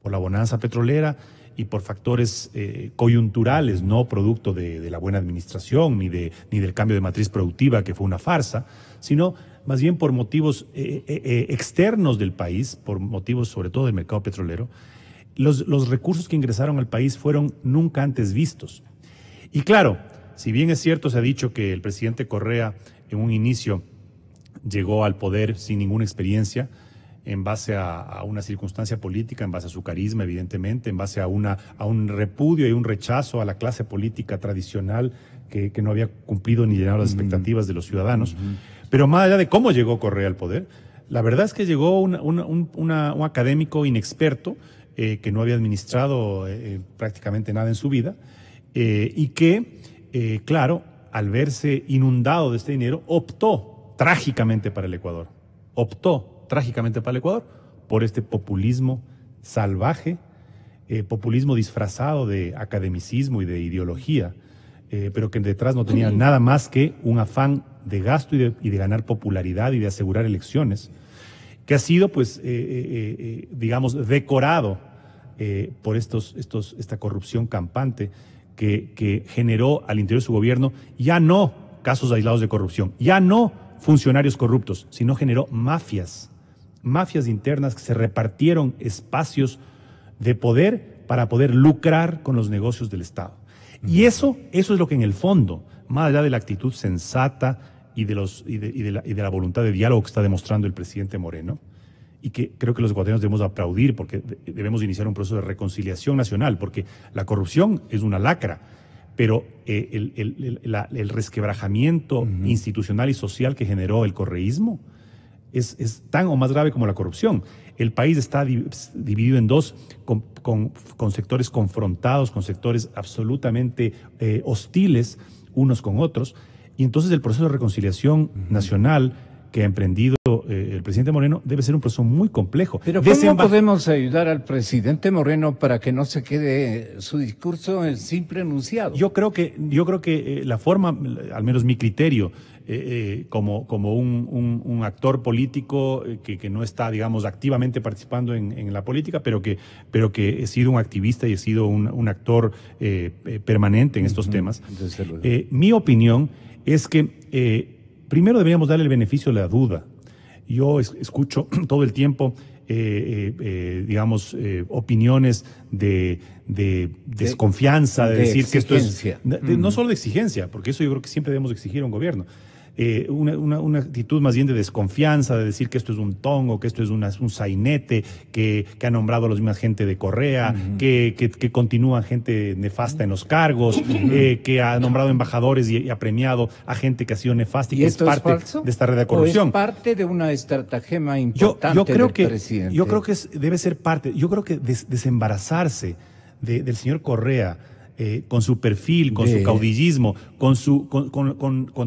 Por la bonanza petrolera y por factores coyunturales, no producto de la buena administración ni del cambio de matriz productiva, que fue una farsa, sino más bien por motivos externos del país, por motivos sobre todo del mercado petrolero, los recursos que ingresaron al país fueron nunca antes vistos. Y claro, si bien es cierto, se ha dicho que el presidente Correa en un inicio llegó al poder sin ninguna experiencia, en base a una circunstancia política, en base a su carisma, evidentemente, en base a un repudio y un rechazo a la clase política tradicional que no había cumplido ni llenado las expectativas de los ciudadanos. Pero más allá de cómo llegó Correa al poder, la verdad es que llegó un académico inexperto que no había administrado prácticamente nada en su vida y que, claro, al verse inundado de este dinero, optó trágicamente para el Ecuador. Por este populismo salvaje, populismo disfrazado de academicismo y de ideología, pero que detrás no tenía nada más que un afán de gasto y de ganar popularidad y de asegurar elecciones, que ha sido, pues, digamos, decorado por esta corrupción campante que generó al interior de su gobierno ya no casos aislados de corrupción, ya no funcionarios corruptos, sino generó mafias internas que se repartieron espacios de poder para poder lucrar con los negocios del Estado. Y eso es lo que en el fondo, más allá de la actitud sensata y de la voluntad de diálogo que está demostrando el presidente Moreno, y que creo que los ecuatorianos debemos aplaudir porque debemos iniciar un proceso de reconciliación nacional, porque la corrupción es una lacra, pero el resquebrajamiento institucional y social que generó el correísmo es tan o más grave como la corrupción. El país está dividido en dos, con sectores confrontados, con sectores absolutamente hostiles unos con otros, y entonces el proceso de reconciliación nacional que ha emprendido el presidente Moreno debe ser un proceso muy complejo. Pero ¿cómo podemos ayudar al presidente Moreno para que no se quede su discurso en simple enunciado? Yo creo que la forma, al menos mi criterio, como un actor político que no está, digamos, activamente participando en la política, pero que he sido un activista y he sido un actor permanente en estos temas. Mi opinión es que primero deberíamos darle el beneficio de la duda. Yo escucho todo el tiempo, opiniones de desconfianza, de decir que esto es... no solo de exigencia, porque eso yo creo que siempre debemos exigir a un gobierno. Una actitud más bien de desconfianza, de decir que esto es un tongo, que esto es un sainete, que ha nombrado a los mismas gente de Correa, que continúa gente nefasta en los cargos, que ha nombrado embajadores y ha premiado a gente que ha sido nefasta y que es parte de esta red de corrupción. ¿O es parte de una estratagema importante del presidente? Yo creo que debe ser parte. Yo creo que desembarazarse del señor Correa, con su perfil, con su caudillismo, con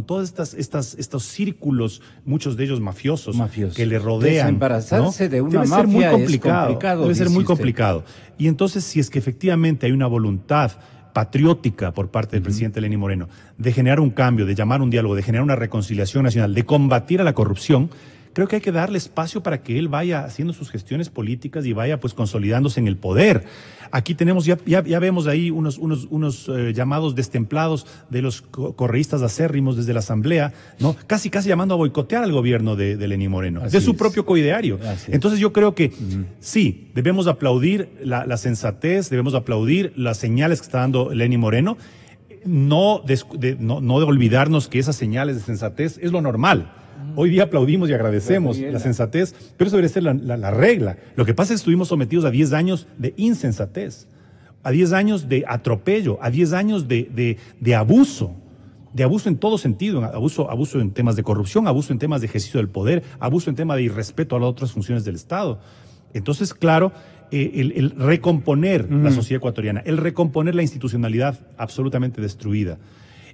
todos estos círculos, muchos de ellos mafiosos. que le rodean. Desembarazarse de una mafia debe ser muy complicado, es complicado. Debe ser muy complicado. Y entonces, si es que efectivamente hay una voluntad patriótica por parte del presidente Lenín Moreno de generar un cambio, de llamar un diálogo, de generar una reconciliación nacional, de combatir a la corrupción, creo que hay que darle espacio para que él vaya haciendo sus gestiones políticas y vaya pues consolidándose en el poder. Aquí tenemos, ya vemos ahí unos llamados destemplados de los correístas acérrimos desde la Asamblea, ¿no? Casi llamando a boicotear al gobierno de Lenín Moreno, de su propio coideario. Entonces yo creo que sí, debemos aplaudir la sensatez, debemos aplaudir las señales que está dando Lenín Moreno, no de olvidarnos que esas señales de sensatez es lo normal. Hoy día aplaudimos y agradecemos la sensatez, pero eso debería ser la regla. Lo que pasa es que estuvimos sometidos a 10 años de insensatez, a 10 años de atropello, a 10 años de abuso en todo sentido, abuso en temas de corrupción, abuso en temas de ejercicio del poder, abuso en temas de irrespeto a las otras funciones del Estado. Entonces, claro, el recomponer la sociedad ecuatoriana, el recomponer la institucionalidad absolutamente destruida,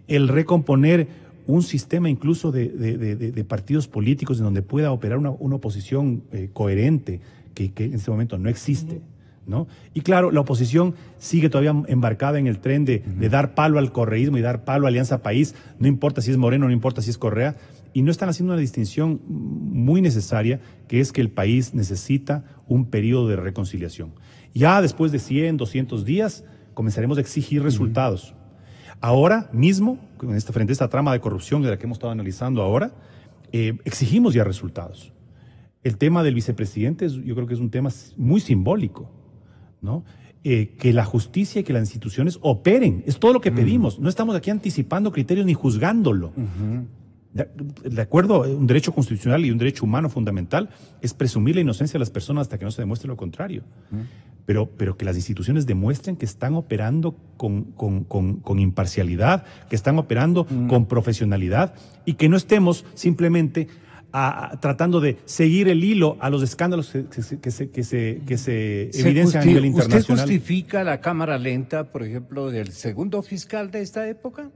el recomponer un sistema incluso de partidos políticos en donde pueda operar una oposición coherente, que en este momento no existe, ¿no? Y claro, la oposición sigue todavía embarcada en el tren de dar palo al correísmo y dar palo a Alianza País, no importa si es Moreno, no importa si es Correa, y no están haciendo una distinción muy necesaria, que es que el país necesita un periodo de reconciliación. Ya después de 100, 200 días, comenzaremos a exigir resultados. Ahora mismo, frente a esta trama de corrupción de la que hemos estado analizando ahora, exigimos ya resultados. El tema del vicepresidente yo creo que es un tema muy simbólico, ¿no? Que la justicia y que las instituciones operen, es todo lo que pedimos. No estamos aquí anticipando criterios ni juzgándolo. De acuerdo, un derecho constitucional y un derecho humano fundamental es presumir la inocencia de las personas hasta que no se demuestre lo contrario. Pero que las instituciones demuestren que están operando con imparcialidad, que están operando con profesionalidad y que no estemos simplemente tratando de seguir el hilo a los escándalos que se evidencian a nivel internacional. ¿Usted justifica la cámara lenta, por ejemplo, del segundo fiscal de esta época?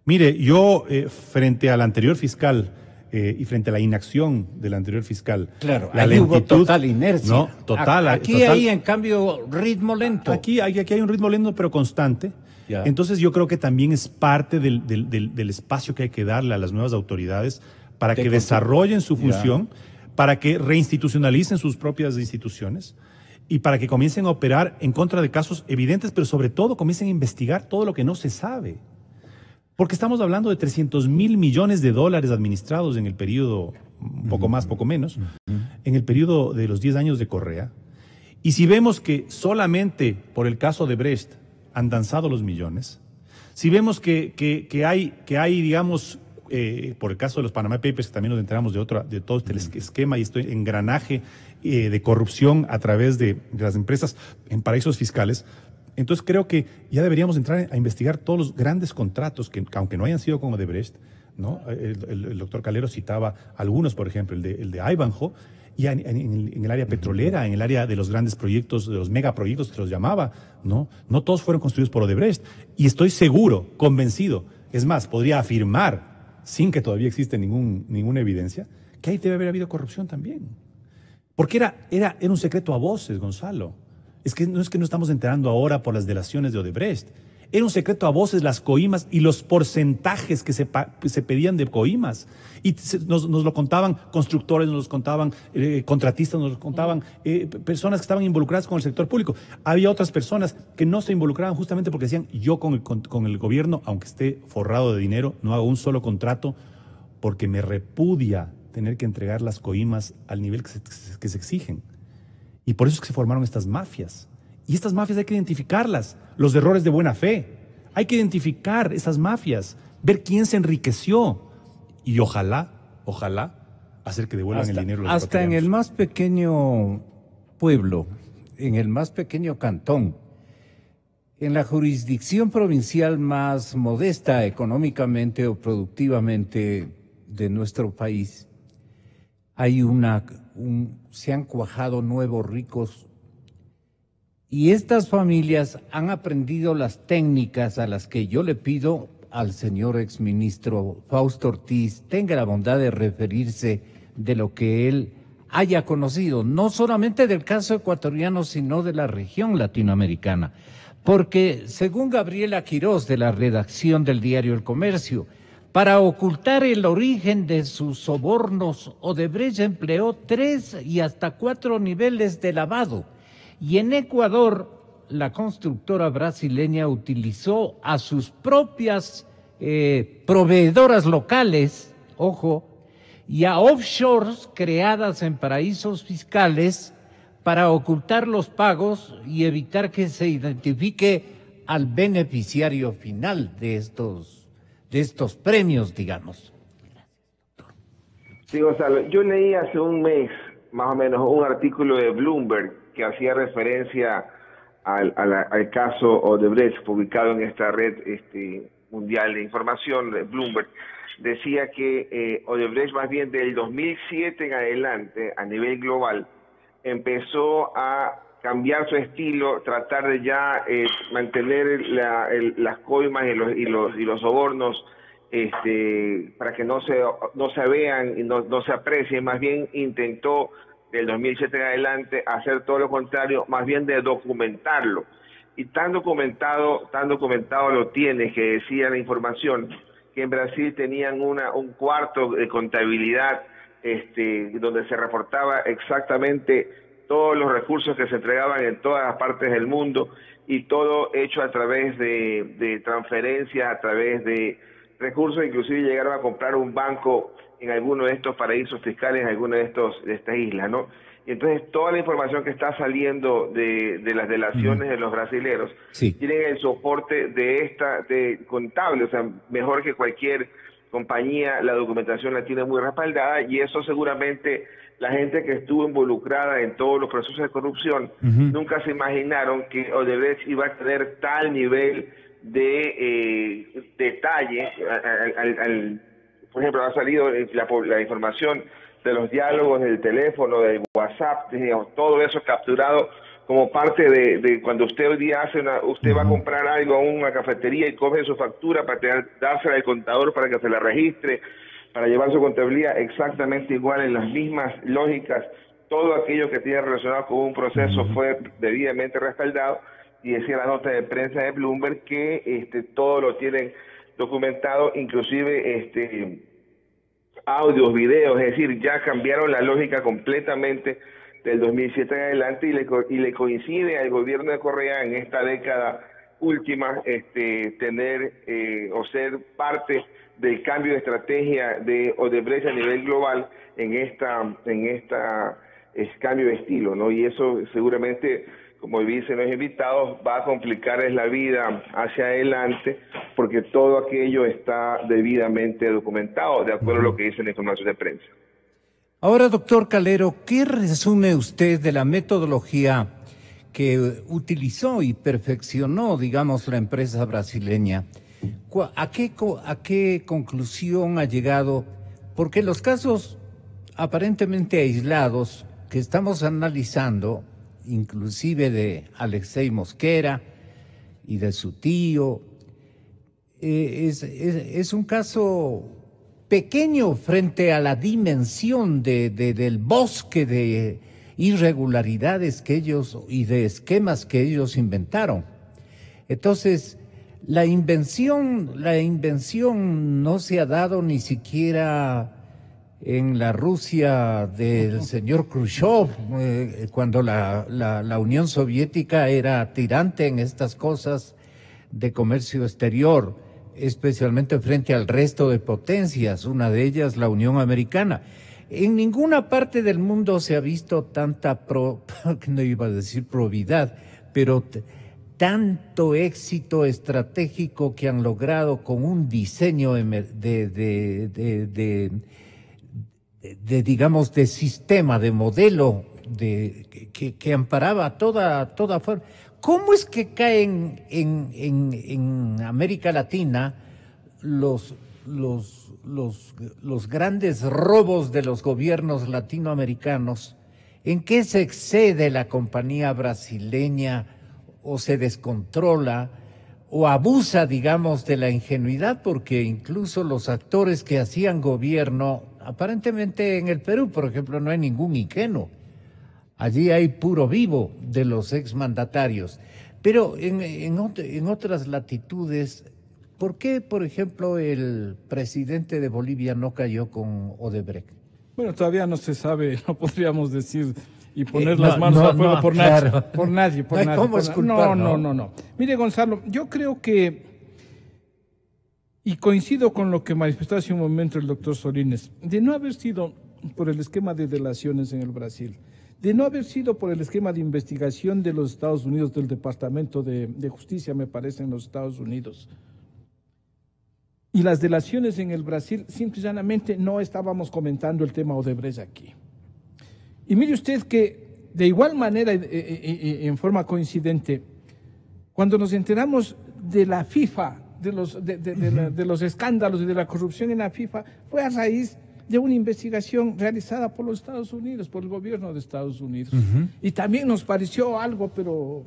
Mire, yo frente al anterior fiscal y frente a la inacción del anterior fiscal, claro, la ahí lentitud, hubo total inercia. No, total. Aquí hay, en cambio, ritmo lento. Aquí hay un ritmo lento, pero constante. Ya. Entonces yo creo que también es parte del espacio que hay que darle a las nuevas autoridades para que desarrollen su función, para que reinstitucionalicen sus propias instituciones y para que comiencen a operar en contra de casos evidentes, pero sobre todo comiencen a investigar todo lo que no se sabe. Porque estamos hablando de 300 mil millones de dólares administrados en el periodo, un poco más, poco menos, en el periodo de los 10 años de Correa. Y si vemos que solamente por el caso de Brecht han danzado los millones, si vemos que hay, digamos, por el caso de los Panama Papers, que también nos enteramos de todo este esquema y este engranaje de corrupción a través de las empresas en paraísos fiscales, entonces creo que ya deberíamos entrar a investigar todos los grandes contratos que aunque no hayan sido con Odebrecht, ¿no? El doctor Calero citaba algunos, por ejemplo, el de Ivanhoe, y en el área petrolera, en el área de los grandes proyectos, de los megaproyectos que se los llamaba, ¿no? No todos fueron construidos por Odebrecht. Y estoy seguro, convencido, es más, podría afirmar, sin que todavía exista ninguna evidencia, que ahí debe haber habido corrupción también. Porque era un secreto a voces, Gonzalo. Es que no estamos enterando ahora por las delaciones de Odebrecht. Era un secreto a voces las coimas y los porcentajes que se pedían de coimas. Y nos lo contaban constructores, nos lo contaban contratistas, nos lo contaban personas que estaban involucradas con el sector público. Había otras personas que no se involucraban justamente porque decían, yo con el gobierno, aunque esté forrado de dinero, no hago un solo contrato porque me repudia tener que entregar las coimas al nivel que se exigen. Y por eso es que se formaron estas mafias. Y estas mafias hay que identificarlas, los errores de buena fe. Hay que identificar esas mafias, ver quién se enriqueció y ojalá hacer que devuelvan el dinero. Hasta en el más pequeño pueblo, en el más pequeño cantón, en la jurisdicción provincial más modesta económicamente o productivamente de nuestro país, hay se han cuajado nuevos ricos. Y estas familias han aprendido las técnicas a las que yo le pido al señor exministro Fausto Ortiz tenga la bondad de referirse de lo que él haya conocido, no solamente del caso ecuatoriano, sino de la región latinoamericana. Porque, según Gabriela Quirós, de la redacción del diario El Comercio, para ocultar el origen de sus sobornos, Odebrecht empleó 3 y hasta 4 niveles de lavado. Y en Ecuador, la constructora brasileña utilizó a sus propias proveedoras locales, ojo, y a offshores creadas en paraísos fiscales para ocultar los pagos y evitar que se identifique al beneficiario final de estos premios, digamos. Sí, Gonzalo, yo leí hace un mes, más o menos, un artículo de Bloomberg que hacía referencia al caso Odebrecht, publicado en esta red mundial de información de Bloomberg. Decía que Odebrecht, más bien del 2007 en adelante, a nivel global, empezó a cambiar su estilo, tratar de ya mantener las coimas y los sobornos para que no se vean y no se aprecien. Más bien intentó del 2007 en adelante hacer todo lo contrario, más bien de documentarlo. Y tan documentado lo tiene, que decía la información que en Brasil tenían un cuarto de contabilidad donde se reportaba exactamente todos los recursos que se entregaban en todas las partes del mundo, y todo hecho a través de transferencias, a través de recursos. Inclusive llegaron a comprar un banco en alguno de estos paraísos fiscales, en alguna de estas islas, ¿no? Y entonces toda la información que está saliendo de las delaciones de los brasileros tienen el soporte de contable, o sea, mejor que cualquier compañía, la documentación la tiene muy respaldada, y eso seguramente la gente que estuvo involucrada en todos los procesos de corrupción nunca se imaginaron que Odebrecht iba a tener tal nivel de detalle. Por ejemplo, ha salido la información de los diálogos del teléfono, del WhatsApp, digamos, todo eso capturado como parte de cuando usted hoy día usted va a comprar algo a una cafetería y coge su factura para dársela al contador para que se la registre, para llevar su contabilidad, exactamente igual, en las mismas lógicas. Todo aquello que tiene relacionado con un proceso fue debidamente respaldado, y decía la nota de prensa de Bloomberg que todo lo tienen documentado, inclusive audios, videos, es decir, ya cambiaron la lógica completamente del 2007 en adelante, y le coincide al gobierno de Correa en esta década última tener o ser parte del cambio de estrategia de Odebrecht a nivel global en esta cambio de estilo, ¿no? Y eso seguramente, como dicen los invitados, va a complicarles la vida hacia adelante, porque todo aquello está debidamente documentado, de acuerdo a lo que dice la información de prensa. Ahora, doctor Calero, ¿qué resume usted de la metodología que utilizó y perfeccionó, digamos, la empresa brasileña? ¿A qué conclusión ha llegado? Porque los casos aparentemente aislados que estamos analizando, inclusive de Alexei Mosquera y de su tío, es un caso pequeño frente a la dimensión del bosque de irregularidades que ellos y de esquemas que ellos inventaron. Entonces, la invención no se ha dado ni siquiera en la Rusia del señor Khrushchev, cuando la Unión Soviética era tirante en estas cosas de comercio exterior, especialmente frente al resto de potencias, una de ellas la Unión Americana. En ninguna parte del mundo se ha visto tanta no iba a decir probidad, pero tanto éxito estratégico que han logrado con un diseño digamos, de sistema, de modelo que amparaba toda forma. ¿Cómo es que caen en América Latina los grandes robos de los gobiernos latinoamericanos? ¿En qué se excede la compañía brasileña o se descontrola o abusa, digamos, de la ingenuidad? Porque incluso los actores que hacían gobierno, aparentemente en el Perú, por ejemplo, no hay ningún ingenuo. Allí hay puro vivo de los exmandatarios. Pero en otras latitudes, ¿por qué, por ejemplo, el presidente de Bolivia no cayó con Odebrecht? Bueno, todavía no se sabe, no podríamos decir y poner las manos al fuego por nadie. Claro. Por nadie. ¿Cómo es culpar? No. Mire, Gonzalo, yo creo que, y coincido con lo que manifestó hace un momento el doctor Solines, de no haber sido por el esquema de delaciones en el Brasil, de no haber sido por el esquema de investigación de los Estados Unidos, del Departamento de Justicia, me parece, en los Estados Unidos, y las delaciones en el Brasil, simple y llanamente no estábamos comentando el tema Odebrecht aquí. Y mire usted que, de igual manera, en forma coincidente, cuando nos enteramos de la FIFA, de los escándalos y de la corrupción en la FIFA, fue a raíz de una investigación realizada por los Estados Unidos, por el gobierno de Estados Unidos. Y también nos pareció algo, pero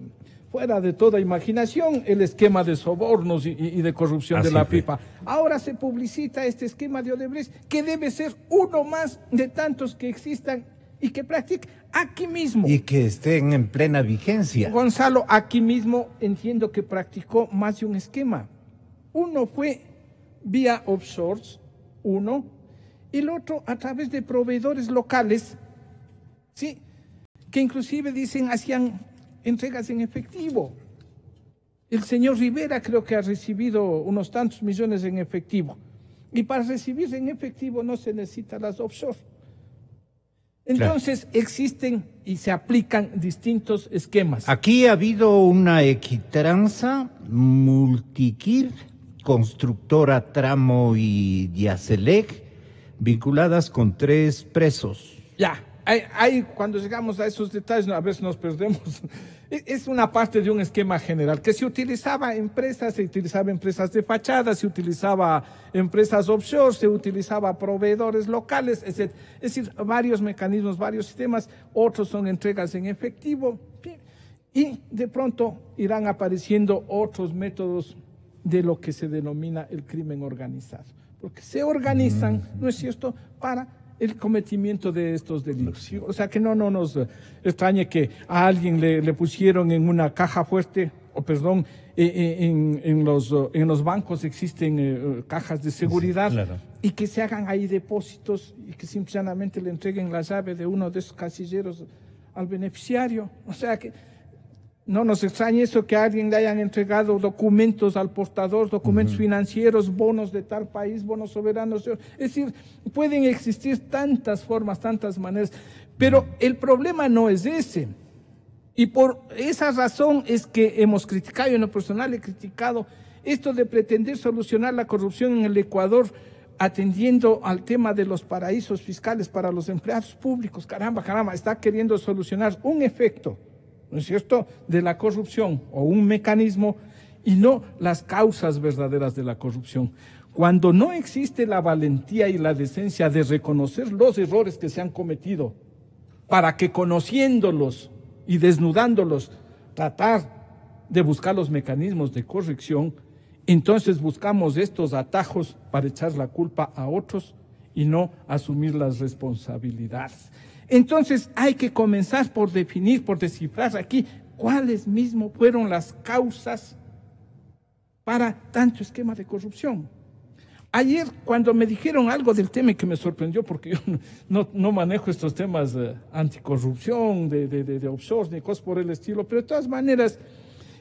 fuera de toda imaginación, el esquema de sobornos y de corrupción de la FIFA. Ahora se publicita este esquema de Odebrecht, que debe ser uno más de tantos que existan y que practiquen aquí mismo. Y que estén en plena vigencia. Gonzalo, aquí mismo entiendo que practicó más de un esquema. Uno fue vía offshores, y el otro a través de proveedores locales, ¿sí?, que inclusive dicen hacían entregas en efectivo. El señor Rivera creo que ha recibido unos tantos millones en efectivo. Y para recibir en efectivo no se necesitan las offshore. Entonces existen y se aplican distintos esquemas. Aquí ha habido una Equitranza, Multiquir, Constructora Tramo y Diaselec, vinculadas con 3 presos. Ya, cuando llegamos a esos detalles, a veces nos perdemos. Es una parte de un esquema general, que se utilizaba empresas de fachada, se utilizaba empresas offshore, se utilizaba proveedores locales, etc. Es decir, varios mecanismos, varios sistemas, otros son entregas en efectivo, y de pronto irán apareciendo otros métodos de lo que se denomina el crimen organizado, porque se organizan, ¿no es cierto?, para el cometimiento de estos delitos. O sea, que no nos extrañe que a alguien le pusieron en una caja fuerte, en los bancos existen cajas de seguridad, sí, claro, y que se hagan ahí depósitos y que simplemente le entreguen la llave de uno de esos casilleros al beneficiario. O sea, que no nos extrañe eso, que a alguien le hayan entregado documentos al portador, documentos financieros, bonos de tal país, bonos soberanos. Es decir, pueden existir tantas formas, tantas maneras, pero el problema no es ese. Y por esa razón es que hemos criticado, y en lo personal he criticado, esto de pretender solucionar la corrupción en el Ecuador atendiendo al tema de los paraísos fiscales para los empleados públicos. Caramba, está queriendo solucionar un efecto, ¿no es cierto?, de la corrupción o un mecanismo, y no las causas verdaderas de la corrupción. Cuando no existe la valentía y la decencia de reconocer los errores que se han cometido, para que conociéndolos y desnudándolos, tratar de buscar los mecanismos de corrección, entonces buscamos estos atajos para echar la culpa a otros y no asumir las responsabilidades. Entonces hay que comenzar por definir, por descifrar aquí cuáles mismo fueron las causas para tanto esquema de corrupción. Ayer, cuando me dijeron algo del tema que me sorprendió, porque yo no manejo estos temas anticorrupción, de offshore, ni cosas por el estilo, pero de todas maneras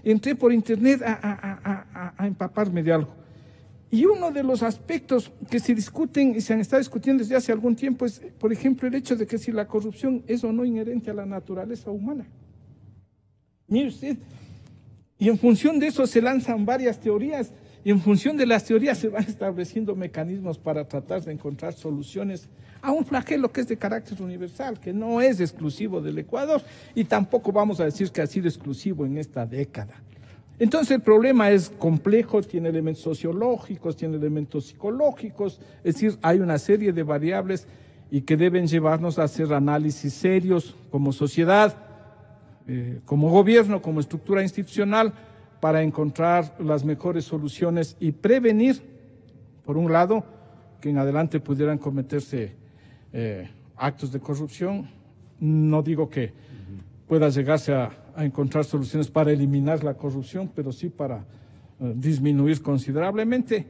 entré por internet a empaparme de algo. Y uno de los aspectos que se discuten y se han estado discutiendo desde hace algún tiempo es, por ejemplo, el hecho de que si la corrupción es o no inherente a la naturaleza humana. Mire usted, y en función de eso se lanzan varias teorías, y en función de las teorías se van estableciendo mecanismos para tratar de encontrar soluciones a un flagelo que es de carácter universal, que no es exclusivo del Ecuador, y tampoco vamos a decir que ha sido exclusivo en esta década. Entonces el problema es complejo, tiene elementos sociológicos, tiene elementos psicológicos, es decir, hay una serie de variables y que deben llevarnos a hacer análisis serios como sociedad, como gobierno, como estructura institucional, para encontrar las mejores soluciones y prevenir, por un lado, que en adelante pudieran cometerse actos de corrupción. No digo que pueda llegarse a encontrar soluciones para eliminar la corrupción, pero sí para disminuir considerablemente.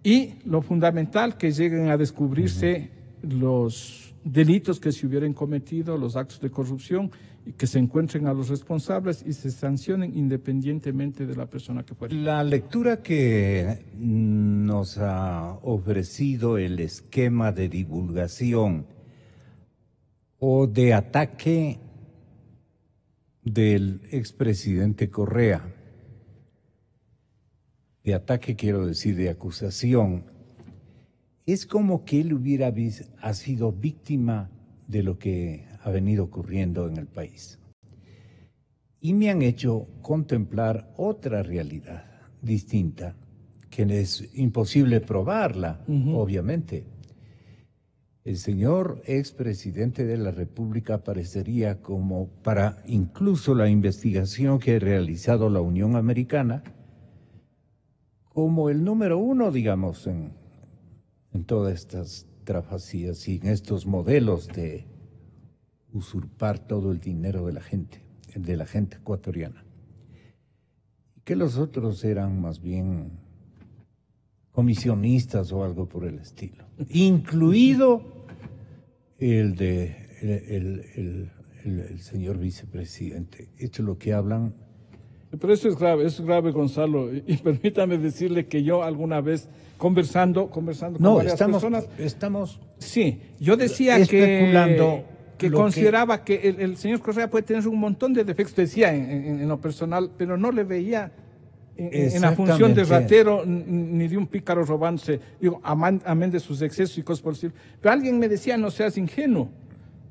Y lo fundamental, que lleguen a descubrirse los delitos que se hubieran cometido, los actos de corrupción, y que se encuentren a los responsables y se sancionen independientemente de la persona que fuera. La lectura que nos ha ofrecido el esquema de divulgación o de ataque del expresidente Correa, de ataque quiero decir de acusación, es como que él ha sido víctima de lo que ha venido ocurriendo en el país. Y me han hecho contemplar otra realidad distinta, que es imposible probarla, obviamente. El señor expresidente de la República aparecería como, para incluso la investigación que ha realizado la Unión Americana, como el número 1, digamos, en todas estas trafacías y en estos modelos de usurpar todo el dinero de la gente ecuatoriana. Que los otros eran más bien comisionistas o algo por el estilo, incluido el señor vicepresidente. Esto es lo que hablan Pero eso es grave, Gonzalo. Y permítame decirle que yo alguna vez, conversando con varias personas... Sí, yo decía que consideraba que el señor Correa puede tener un montón de defectos, decía en lo personal, pero no le veía en la función de ratero ni de un pícaro robándose, digo, amén de sus excesos y cosas por decir. Pero alguien me decía, no seas ingenuo.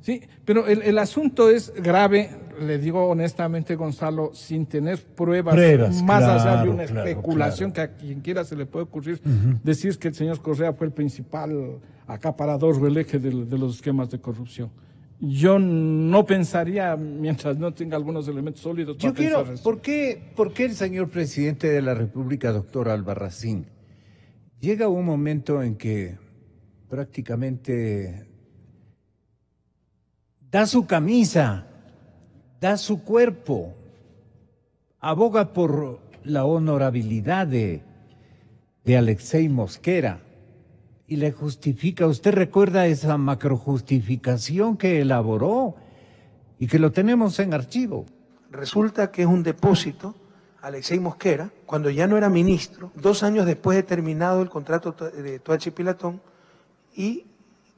Sí, pero el asunto es grave, le digo honestamente, Gonzalo, sin tener pruebas más allá de una especulación que a quien quiera se le puede ocurrir, decir que el señor Correa fue el principal acaparador o el eje de los esquemas de corrupción. Yo no pensaría, mientras no tenga algunos elementos sólidos para pensar eso. ¿Por qué el señor presidente de la República, doctor Albarracín, llega un momento en que prácticamente da su camisa, da su cuerpo, aboga por la honorabilidad de Alexei Mosquera y le justifica? ¿Usted recuerda esa macrojustificación que elaboró y que lo tenemos en archivo? Resulta que es un depósito, Alexei Mosquera, cuando ya no era ministro, 2 años después de terminado el contrato de Toachi Pilatón, y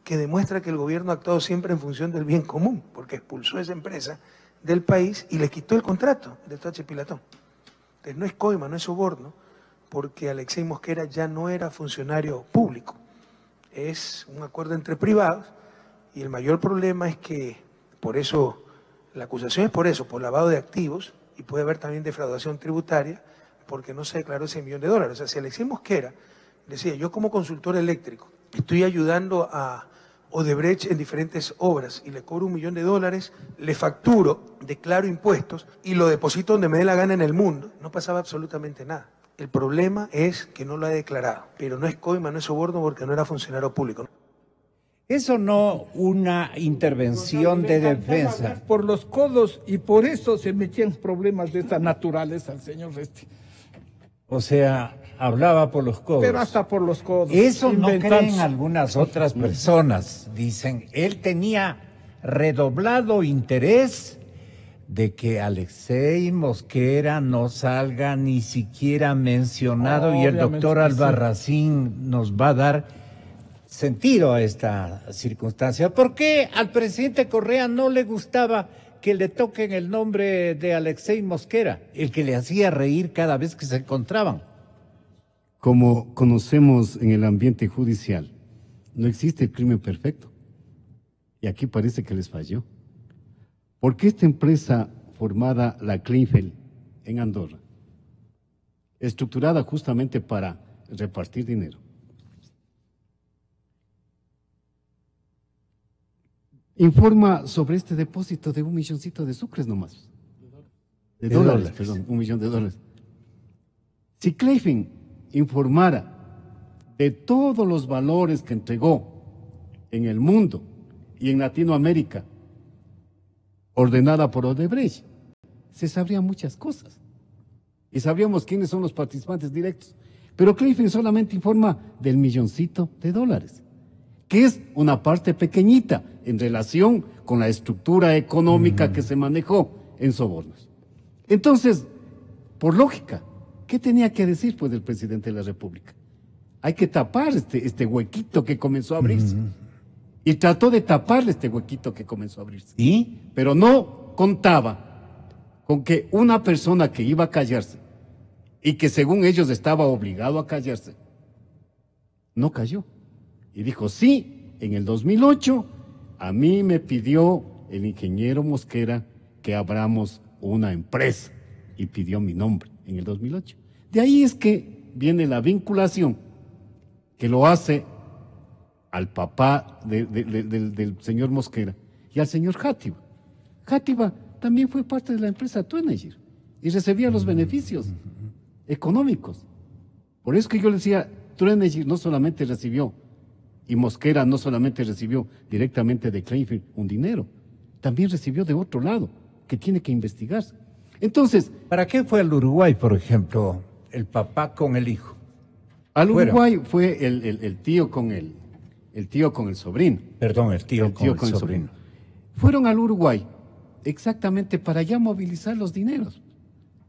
que demuestra que el gobierno ha actuado siempre en función del bien común, porque expulsó a esa empresa del país y le quitó el contrato de Toachi Pilatón. Entonces no es coima, no es soborno, porque Alexei Mosquera ya no era funcionario público. Es un acuerdo entre privados, y el mayor problema es que, por eso, la acusación es por eso, por lavado de activos, y puede haber también defraudación tributaria, porque no se declaró ese $1 millón. O sea, si Alexei Mosquera decía, yo como consultor eléctrico estoy ayudando a Odebrecht en diferentes obras y le cobro $1 millón, le facturo, declaro impuestos y lo deposito donde me dé la gana en el mundo, no pasaba absolutamente nada. El problema es que no lo ha declarado, pero no es coima, no es soborno, porque no era funcionario público. Eso no una intervención de defensa. Por los codos, y por eso se metían problemas de esta naturaleza el señor Resti. O sea, hablaba por los codos. Pero hasta por los codos. Eso no creen algunas otras personas. Dicen, él tenía redoblado interés de que Alexei Mosquera no salga ni siquiera mencionado, y el doctor Albarracín nos va a dar sentido a esta circunstancia. ¿Por qué al presidente Correa no le gustaba que le toquen el nombre de Alexei Mosquera, el que le hacía reír cada vez que se encontraban? Como conocemos en el ambiente judicial, no existe el crimen perfecto. Y aquí parece que les falló. Porque esta empresa formada, la Kleinfeld, en Andorra, estructurada justamente para repartir dinero, informa sobre este depósito de $1 milloncito de sucres nomás. De dólares, perdón, $1 millón. Si Kleinfeld informara de todos los valores que entregó en el mundo y en Latinoamérica, ordenada por Odebrecht, se sabrían muchas cosas. Y sabríamos quiénes son los participantes directos. Pero Kleinfeld solamente informa del $1 milloncito, que es una parte pequeñita en relación con la estructura económica que se manejó en sobornos. Entonces, por lógica, ¿qué tenía que decir pues el presidente de la República? Hay que tapar este huequito que comenzó a abrirse. Y trató de taparle este huequito que comenzó a abrirse. ¿Y? Pero no contaba con que una persona que iba a callarse y que según ellos estaba obligado a callarse, no cayó. Y dijo, sí, en el 2008 a mí me pidió el ingeniero Mosquera que abramos una empresa y pidió mi nombre en el 2008. De ahí es que viene la vinculación que lo hace al papá del señor Mosquera y al señor Játiva. Játiva también fue parte de la empresa Tuenergy y recibía los beneficios económicos. Por eso que yo le decía, Tuenergy no solamente recibió, y Mosquera no solamente recibió directamente de Kleinfeld un dinero, también recibió de otro lado, que tiene que investigarse. Entonces, ¿para qué fue al Uruguay, por ejemplo, el papá con el hijo? Al Uruguay fue el tío con el sobrino. Perdón, el tío con el sobrino. Fueron al Uruguay exactamente para ya movilizar los dineros.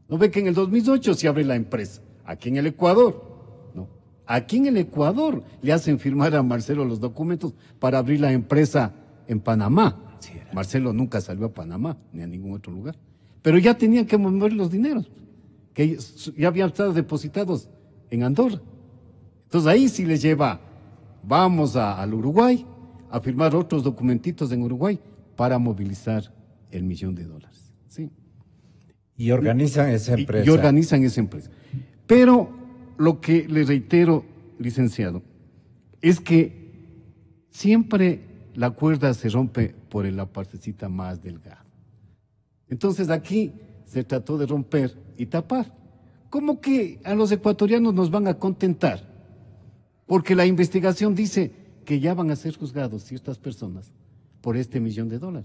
¿No ve que en el 2008 se abre la empresa? Aquí en el Ecuador, ¿no? Aquí en el Ecuador le hacen firmar a Marcelo los documentos para abrir la empresa en Panamá. Sí, Marcelo nunca salió a Panamá, ni a ningún otro lugar. Pero ya tenían que mover los dineros, que ya habían estado depositados en Andorra. Entonces ahí sí les lleva, vamos al Uruguay a firmar otros documentitos en Uruguay para movilizar el $1.000.000. ¿Sí? Y organizan esa empresa. Y organizan esa empresa. Pero lo que le reitero, licenciado, es que siempre la cuerda se rompe por la partecita más delgada. Entonces aquí se trató de romper y tapar. ¿Cómo que a los ecuatorianos nos van a contentar? Porque la investigación dice que ya van a ser juzgados ciertas personas por este $1.000.000.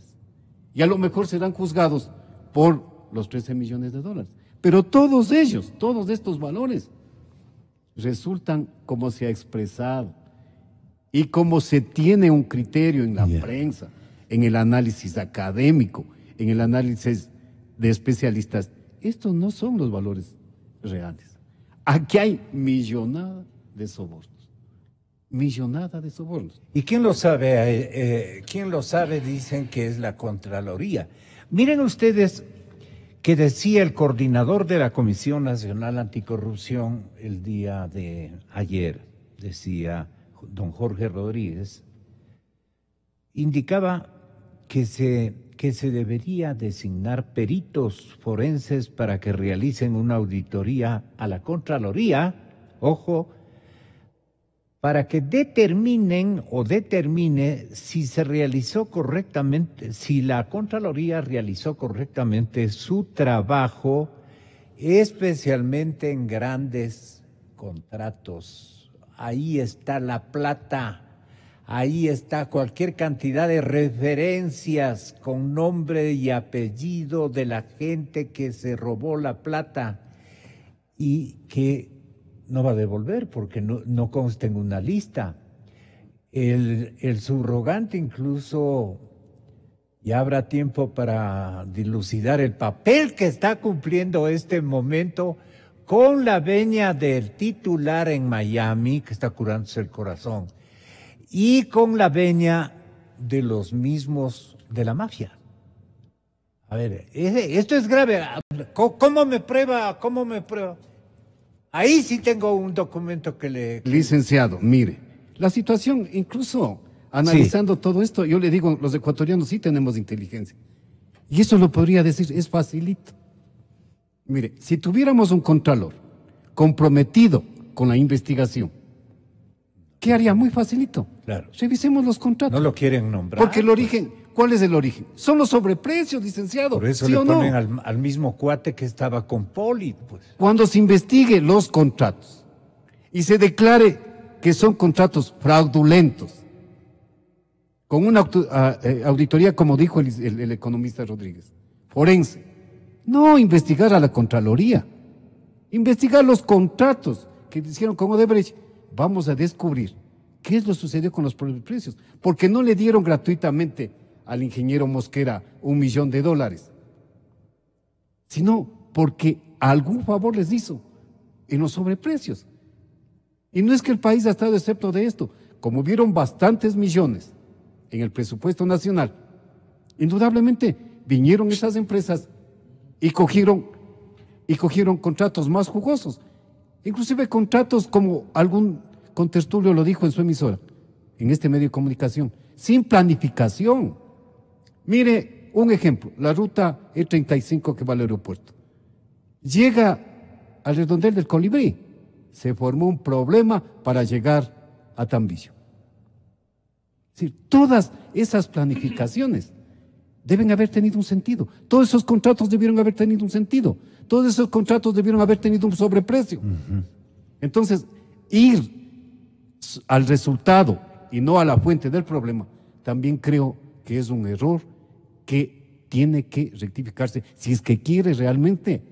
Y a lo mejor serán juzgados por los $13 millones. Pero todos ellos, todos estos valores, resultan como se ha expresado y como se tiene un criterio en la prensa, en el análisis académico, en el análisis de especialistas. Estos no son los valores reales. Aquí hay millonada de sobornos. Millonada de sobornos. ¿Y quién lo sabe? ¿Quién lo sabe? Dicen que es la Contraloría. Miren ustedes que decía el coordinador de la Comisión Nacional Anticorrupción el día de ayer, decía don Jorge Rodríguez, indicaba que se debería designar peritos forenses para que realicen una auditoría a la Contraloría, ojo, para que determine si se realizó correctamente, si la Contraloría realizó correctamente su trabajo, especialmente en grandes contratos. Ahí está la plata, ahí está cualquier cantidad de referencias con nombre y apellido de la gente que se robó la plata y que no va a devolver porque no consta en una lista. El subrogante incluso ya habrá tiempo para dilucidar el papel que está cumpliendo este momento con la veña del titular en Miami, que está curándose el corazón, y con la veña de los mismos de la mafia. A ver, esto es grave. ¿Cómo me prueba? Ahí sí tengo un documento que le... Licenciado, mire, la situación, incluso analizando todo esto, yo le digo, los ecuatorianos sí tenemos inteligencia. Y eso lo podría decir, es facilito. Mire, si tuviéramos un contralor comprometido con la investigación, ¿qué haría? Muy facilito. Claro. Revisemos los contratos. No lo quieren nombrar. Porque el origen, ¿cuál es el origen? Son los sobreprecios, licenciado. Por eso ¿sí le o ponen no? al mismo cuate que estaba con Poli, pues. Cuando se investigue los contratos y se declare que son contratos fraudulentos, con una auditoría, como dijo el economista Rodríguez, forense, no investigar a la Contraloría, investigar los contratos que hicieron con Odebrecht, vamos a descubrir qué es lo que sucedió con los precios, porque no le dieron gratuitamente al ingeniero Mosquera $1 millón, sino porque algún favor les hizo en los sobreprecios. Y no es que el país ha estado excepto de esto, como vieron bastantes millones en el presupuesto nacional, indudablemente vinieron esas empresas y cogieron contratos más jugosos, inclusive contratos como algún contertulio lo dijo en su emisora, en este medio de comunicación, sin planificación. Mire, un ejemplo, la ruta E35 que va al aeropuerto. Llega al redondel del Colibrí, se formó un problema para llegar a Tambillo. Es decir, todas esas planificaciones deben haber tenido un sentido. Todos esos contratos debieron haber tenido un sentido. Todos esos contratos debieron haber tenido un sobreprecio. Entonces, ir al resultado y no a la fuente del problema, también creo que es un error que tiene que rectificarse si es que quiere realmente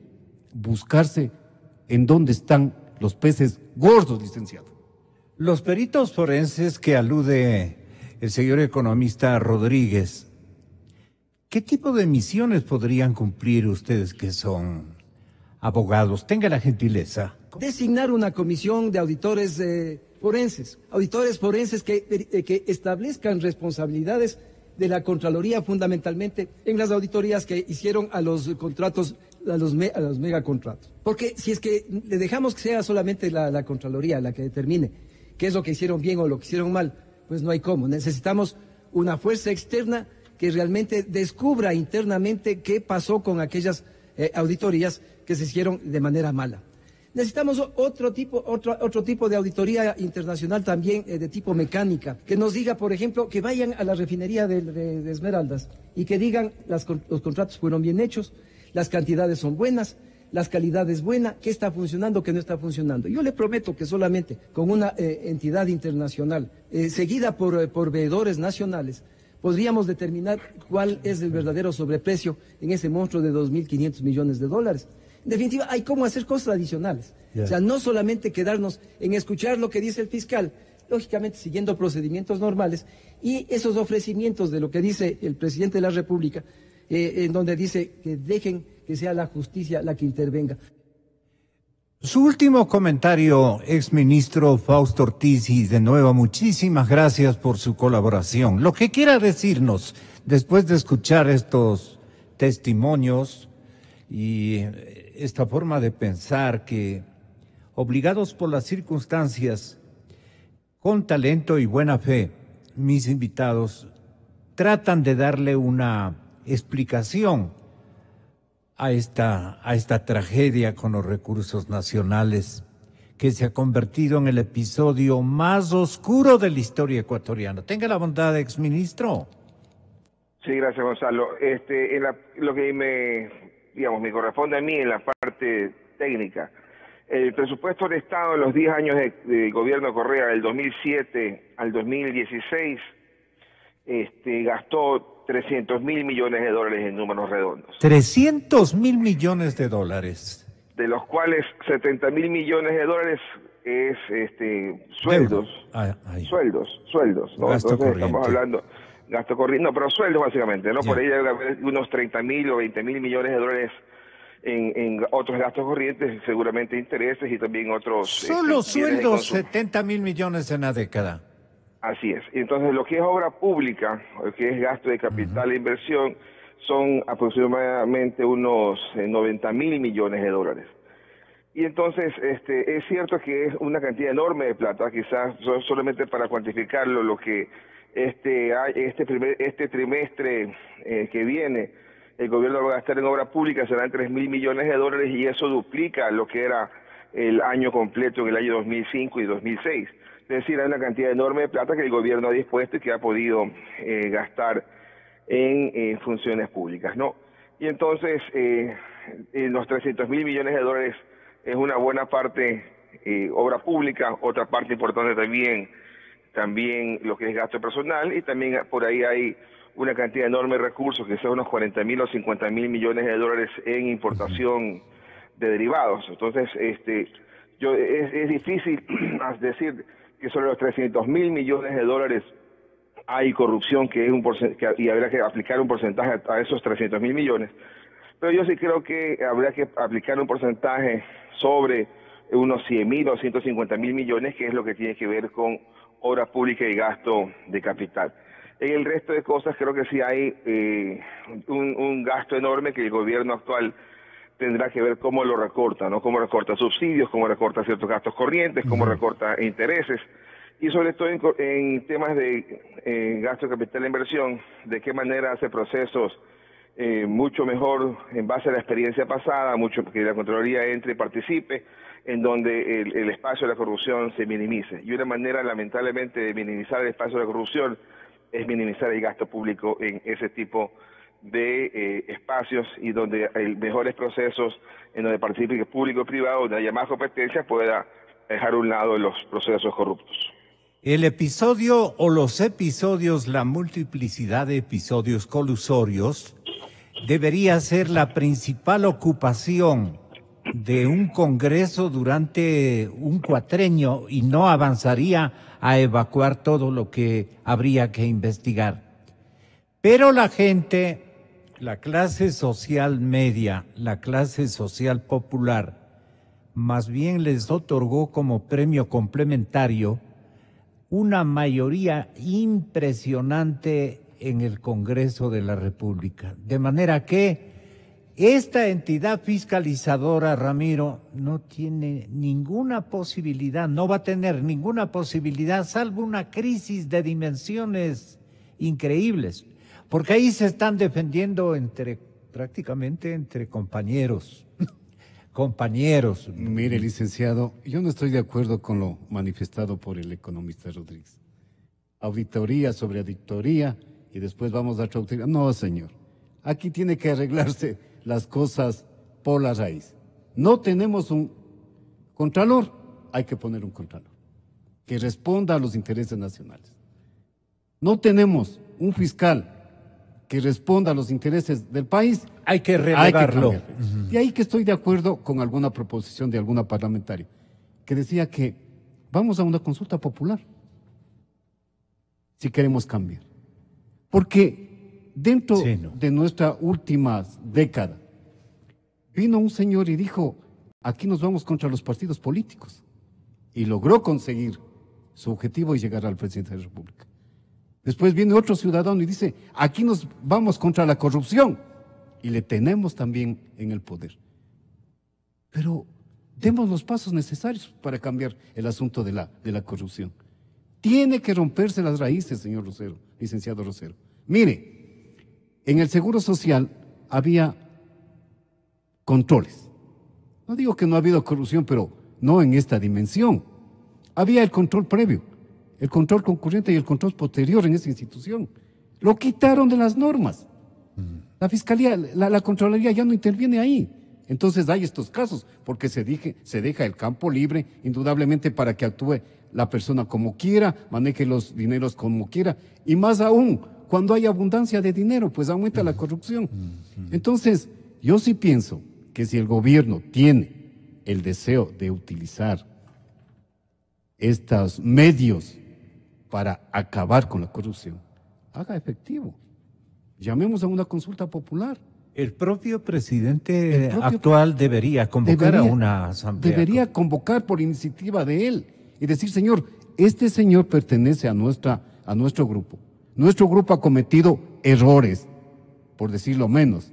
buscarse en dónde están los peces gordos, licenciado. Los peritos forenses que alude el señor economista Rodríguez, ¿qué tipo de misiones podrían cumplir ustedes que son abogados. Tenga la gentileza. Designar una comisión de auditores forenses que establezcan responsabilidades de la Contraloría, fundamentalmente en las auditorías que hicieron a los contratos, a los megacontratos. Porque si es que le dejamos que sea solamente la Contraloría la que determine qué es lo que hicieron bien o lo que hicieron mal, pues no hay cómo. Necesitamos una fuerza externa que realmente descubra internamente qué pasó con aquellas auditorías que se hicieron de manera mala. Necesitamos otro tipo de auditoría internacional también de tipo mecánica, que nos diga, por ejemplo, que vayan a la refinería de Esmeraldas y que digan los contratos fueron bien hechos, las cantidades son buenas, las calidades buenas, qué está funcionando, qué no está funcionando. Yo le prometo que solamente con una entidad internacional seguida por veedores nacionales podríamos determinar cuál es el verdadero sobreprecio en ese monstruo de 2.500 millones de dólares. En definitiva, hay cómo hacer cosas adicionales. O sea, no solamente quedarnos en escuchar lo que dice el fiscal, lógicamente siguiendo procedimientos normales, y esos ofrecimientos de lo que dice el presidente de la República, en donde dice que dejen que sea la justicia la que intervenga. Su último comentario, exministro Fausto Ortiz, y de nuevo muchísimas gracias por su colaboración. Lo que quiera decirnos, después de escuchar estos testimonios y esta forma de pensar que, obligados por las circunstancias, con talento y buena fe, mis invitados tratan de darle una explicación a esta tragedia con los recursos nacionales que se ha convertido en el episodio más oscuro de la historia ecuatoriana. Tenga la bondad, exministro. Sí, gracias, Gonzalo. Lo que me corresponde a mí en la parte técnica, el presupuesto de Estado en los 10 años de gobierno de Correa, del 2007 al 2016, gastó 300.000 millones de dólares en números redondos. 300.000 millones de dólares. De los cuales 70.000 millones de dólares es sueldos. Sueldos, ¿no? Gasto Entonces corriente. estamos hablando gasto corriente, no, pero sueldos básicamente, ¿no? Yeah. Por ahí debe haber unos 30.000 o 20.000 millones de dólares en otros gastos corrientes, seguramente intereses y también otros. Solo sueldos, 70.000 millones en la década. Así es. Entonces, lo que es obra pública, lo que es gasto de capital e inversión, son aproximadamente unos 90.000 millones de dólares. Y entonces, es cierto que es una cantidad enorme de plata, quizás solamente para cuantificarlo, lo que este trimestre que viene, el gobierno va a gastar en obra pública serán 3.000 millones de dólares y eso duplica lo que era el año completo en el año 2005 y 2006. Es decir, hay una cantidad enorme de plata que el gobierno ha dispuesto y que ha podido gastar en funciones públicas, ¿no? Y entonces, los 300.000 millones de dólares es una buena parte obra pública, otra parte importante también lo que es gasto personal, y también por ahí hay una cantidad enorme de recursos, que son unos 40.000 o 50.000 millones de dólares en importación de derivados. Entonces, es difícil decir que sobre los 300.000 millones de dólares hay corrupción, que es y habría que aplicar un porcentaje a esos 300.000 millones. Pero yo sí creo que habría que aplicar un porcentaje sobre unos 100.000 o 150.000 millones, que es lo que tiene que ver con obra pública y gasto de capital. En el resto de cosas creo que sí hay un gasto enorme que el gobierno actual tendrá que ver cómo lo recorta, ¿no? Cómo recorta subsidios, cómo recorta ciertos gastos corrientes, cómo recorta intereses, y sobre todo en temas de gasto de capital e inversión, de qué manera hace procesos mucho mejor en base a la experiencia pasada, que la Contraloría entre y participe, en donde el espacio de la corrupción se minimice. Y una manera, lamentablemente, de minimizar el espacio de la corrupción es minimizar el gasto público en ese tipo de espacios, y donde hay mejores procesos, en donde participe el público y privado, donde haya más competencia, pueda dejar a un lado los procesos corruptos. El episodio o los episodios, la multiplicidad de episodios colusorios, debería ser la principal ocupación de un Congreso durante un cuatrenio y no avanzaría a evacuar todo lo que habría que investigar. Pero la gente la clase social media, la clase social popular, más bien les otorgó como premio complementario una mayoría impresionante en el Congreso de la República. De manera que esta entidad fiscalizadora, Ramiro, no tiene ninguna posibilidad, no va a tener ninguna posibilidad, salvo una crisis de dimensiones increíbles, porque ahí se están defendiendo prácticamente entre compañeros. Compañeros. Mire, licenciado, yo no estoy de acuerdo con lo manifestado por el economista Rodríguez. Auditoría sobre auditoría y después vamos a otra auditoría. No, señor. Aquí tiene que arreglarse las cosas por la raíz. No tenemos un contralor, hay que poner un contralor que responda a los intereses nacionales. No tenemos un fiscal que responda a los intereses del país, hay que relevarlo. Y ahí que estoy de acuerdo con alguna proposición de alguna parlamentaria que decía que vamos a una consulta popular si queremos cambiar. Porque dentro de nuestra última década vino un señor y dijo, aquí nos vamos contra los partidos políticos, y logró conseguir su objetivo y llegar al presidente de la República. Después viene otro ciudadano y dice, aquí nos vamos contra la corrupción, y le tenemos también en el poder. Pero demos los pasos necesarios para cambiar el asunto de la corrupción. Tiene que romperse las raíces, señor Rosero, licenciado Rosero. Mire, en el Seguro Social había controles. No digo que no ha habido corrupción, pero no en esta dimensión. Había el control previo, el control concurrente y el control posterior en esa institución. Lo quitaron de las normas. La Fiscalía, la Contraloría ya no interviene ahí. Entonces hay estos casos, porque se deja el campo libre, indudablemente, para que actúe la persona como quiera, maneje los dineros como quiera, y más aún, cuando hay abundancia de dinero, pues aumenta la corrupción. Entonces, yo sí pienso que si el gobierno tiene el deseo de utilizar estos medios para acabar con la corrupción, haga efectivo. Llamemos a una consulta popular. El propio presidente actual debería convocar a una asamblea. Debería convocar por iniciativa de él y decir, señor, este señor pertenece a nuestro grupo. Nuestro grupo ha cometido errores, por decirlo menos.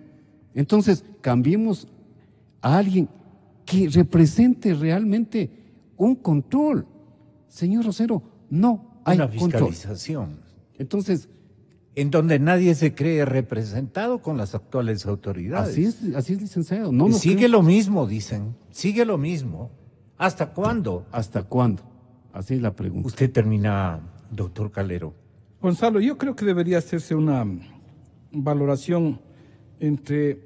Entonces, cambiemos a alguien que represente realmente un control. Señor Rosero, no hay una fiscalización. Control. Entonces, en donde nadie se cree representado con las actuales autoridades. Así es, licenciado. Sigue lo mismo, dicen. Sigue lo mismo. ¿Hasta cuándo? ¿Hasta cuándo? Así es la pregunta. Usted termina, doctor Calero. Gonzalo, yo creo que debería hacerse una valoración entre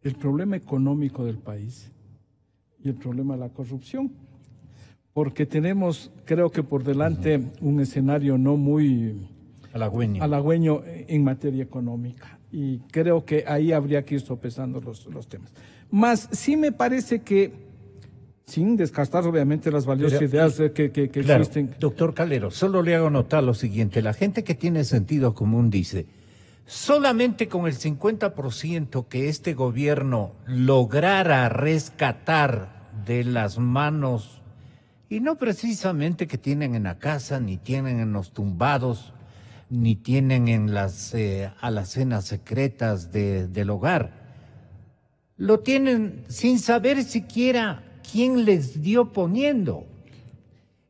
el problema económico del país y el problema de la corrupción, porque tenemos, creo que por delante, un escenario no muy halagüeño en materia económica, y creo que ahí habría que ir sopesando los temas. Más sí me parece que, sin descartar obviamente las valiosas ideas que existen. Doctor Calero, solo le hago notar lo siguiente: la gente que tiene sentido común dice, solamente con el 50% que este gobierno lograra rescatar de las manos, y no precisamente que tienen en la casa, ni tienen en los tumbados, ni tienen en las alacenas secretas del hogar, lo tienen sin saber siquiera quién les dio poniendo,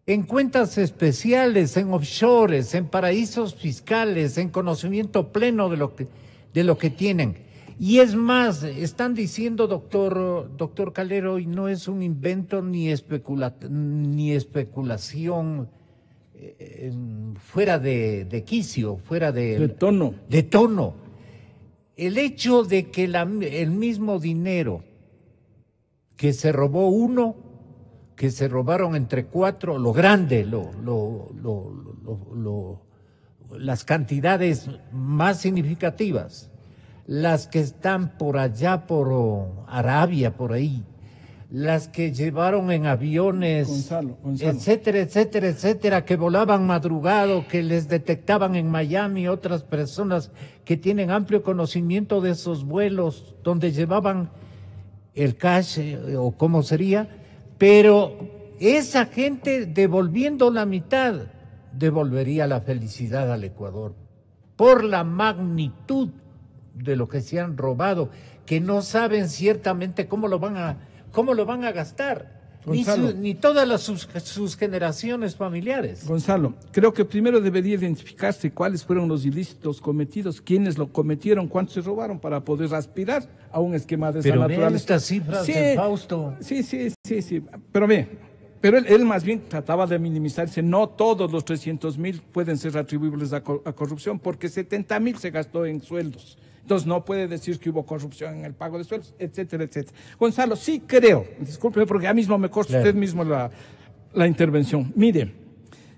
en cuentas especiales, en offshores, en paraísos fiscales, en conocimiento pleno de lo que tienen. Y es más, están diciendo, doctor Calero, y no es un invento ni especulación fuera de quicio, fuera de tono. El hecho de que el mismo dinero que se robó uno, que se robaron entre cuatro, lo grande, las cantidades más significativas, las que están por allá, por Arabia, por ahí, las que llevaron en aviones, Gonzalo. etcétera, etcétera, etcétera, que volaban madrugado, que les detectaban en Miami otras personas que tienen amplio conocimiento de esos vuelos, donde llevaban el cash, o cómo sería, pero esa gente, devolviendo la mitad, devolvería la felicidad al Ecuador, por la magnitud de lo que se han robado, que no saben ciertamente cómo lo van a gastar, ni todas sus generaciones familiares. Gonzalo, creo que primero debería identificarse cuáles fueron los ilícitos cometidos, quiénes lo cometieron, cuántos se robaron, para poder aspirar a un esquema de esa naturaleza. Pero estas cifras, Fausto. Sí, pero él más bien trataba de minimizarse. No todos los 300.000 pueden ser atribuibles a corrupción, porque 70.000 se gastó en sueldos. Entonces no puede decir que hubo corrupción en el pago de sueldos, etcétera, etcétera. Gonzalo, sí creo, disculpe porque ya mismo me corta usted mismo la intervención. Mire,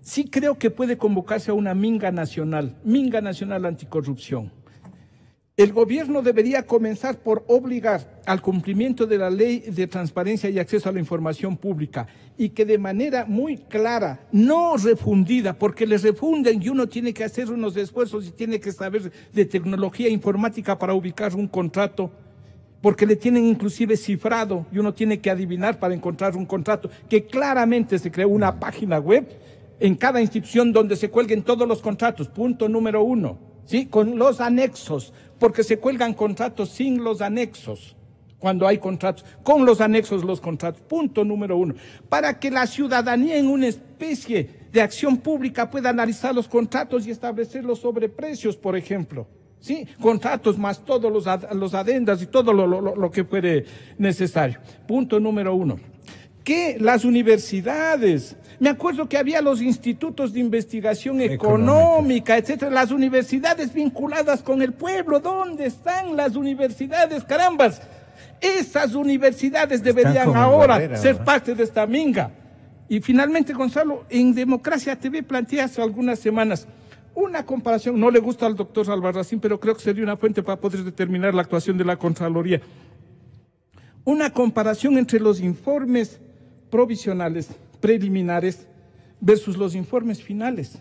sí creo que puede convocarse a una minga nacional anticorrupción. El gobierno debería comenzar por obligar al cumplimiento de la ley de transparencia y acceso a la información pública, y que de manera muy clara, no refundida, porque les refunden y uno tiene que hacer unos esfuerzos y tiene que saber de tecnología informática para ubicar un contrato, porque le tienen inclusive cifrado y uno tiene que adivinar para encontrar un contrato, que claramente se creó una página web en cada institución donde se cuelguen todos los contratos, punto número 1, ¿sí? Con los anexos, porque se cuelgan contratos sin los anexos, cuando hay contratos, con los anexos los contratos, punto número 1, para que la ciudadanía en una especie de acción pública pueda analizar los contratos y establecer los sobreprecios, por ejemplo, ¿sí? Contratos más todos los adendas y todo lo que fuere necesario. Punto número 1. Que las universidades, me acuerdo que había los institutos de investigación económica, etcétera, las universidades vinculadas con el pueblo. ¿Dónde están las universidades, carambas? Esas universidades deberían ahora ser parte de esta minga. Y finalmente, Gonzalo, en Democracia TV planteé hace algunas semanas una comparación, no le gusta al doctor Albarracín, pero creo que sería una fuente para poder determinar la actuación de la Contraloría. Una comparación entre los informes provisionales, preliminares, versus los informes finales.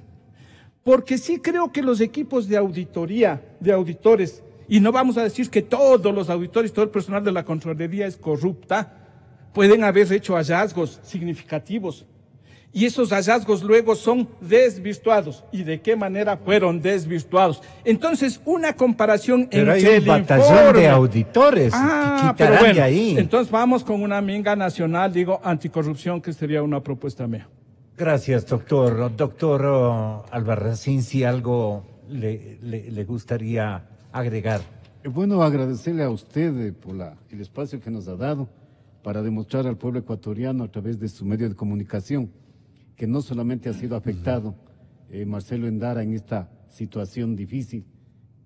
Porque sí creo que los equipos de auditoría, de auditores, y no vamos a decir que todos los auditores, todo el personal de la Contraloría es corrupta, pueden haber hecho hallazgos significativos. Y esos hallazgos luego son desvirtuados. ¿Y de qué manera fueron desvirtuados? Entonces, una comparación pero entre hay un batallón de auditores que quitarán pero bueno, de ahí. Entonces vamos con una minga nacional, anticorrupción, que sería una propuesta mía. Gracias, doctor. Doctor Albarracín, si algo le gustaría agregar. Bueno, agradecerle a usted por el espacio que nos ha dado para demostrar al pueblo ecuatoriano a través de su medio de comunicación que no solamente ha sido afectado Marcelo Endara en esta situación difícil,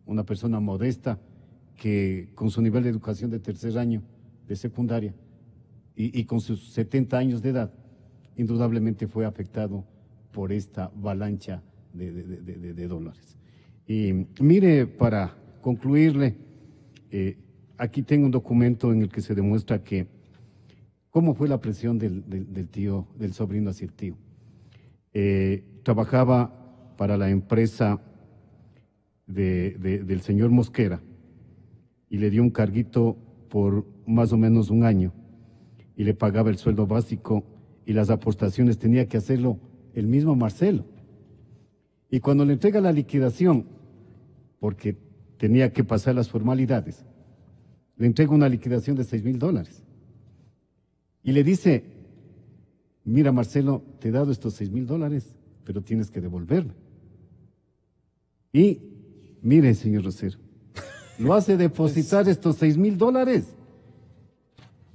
una persona modesta que con su nivel de educación de tercer año de secundaria y con sus 70 años de edad, indudablemente fue afectado por esta avalancha de dólares. Y mire, para concluirle, aquí tengo un documento en el que se demuestra cómo fue la presión del sobrino hacia el tío. Trabajaba para la empresa del señor Mosquera y le dio un carguito por más o menos un año y le pagaba el sueldo básico y las aportaciones tenía que hacerlo el mismo Marcelo. Y cuando le entrega la liquidación, porque tenía que pasar las formalidades, le entrega una liquidación de $6,000 y le dice: mira, Marcelo, te he dado estos $6,000, pero tienes que devolverme. Y mire, señor Rosero, lo hace depositar estos $6,000.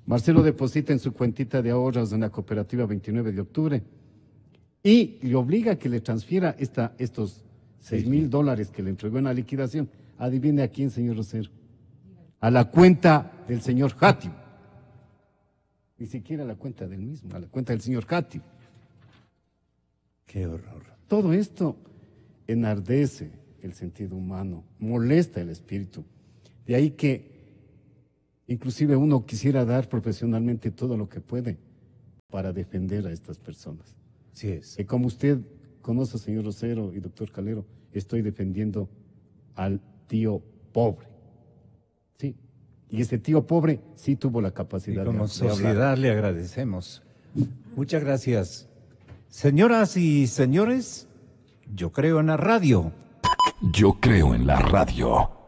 Marcelo deposita en su cuentita de ahorros en la cooperativa 29 de octubre y le obliga a que le transfiera estos $6,000 que le entregó en la liquidación. Adivine a quién, señor Rosero. A la cuenta del señor Hati. Ni siquiera a la cuenta del mismo, a la cuenta del señor Hati. Qué horror. Todo esto enardece el sentido humano, molesta el espíritu. De ahí que Inclusive uno quisiera dar profesionalmente todo lo que puede para defender a estas personas. Así es. Y como usted conoce, señor Rosero y doctor Calero, estoy defendiendo al tío pobre. Sí. Y ese tío pobre sí tuvo la capacidad y como de sociedad hablar. le agradecemos. Muchas gracias. Señoras y señores, yo creo en la radio. Yo creo en la radio.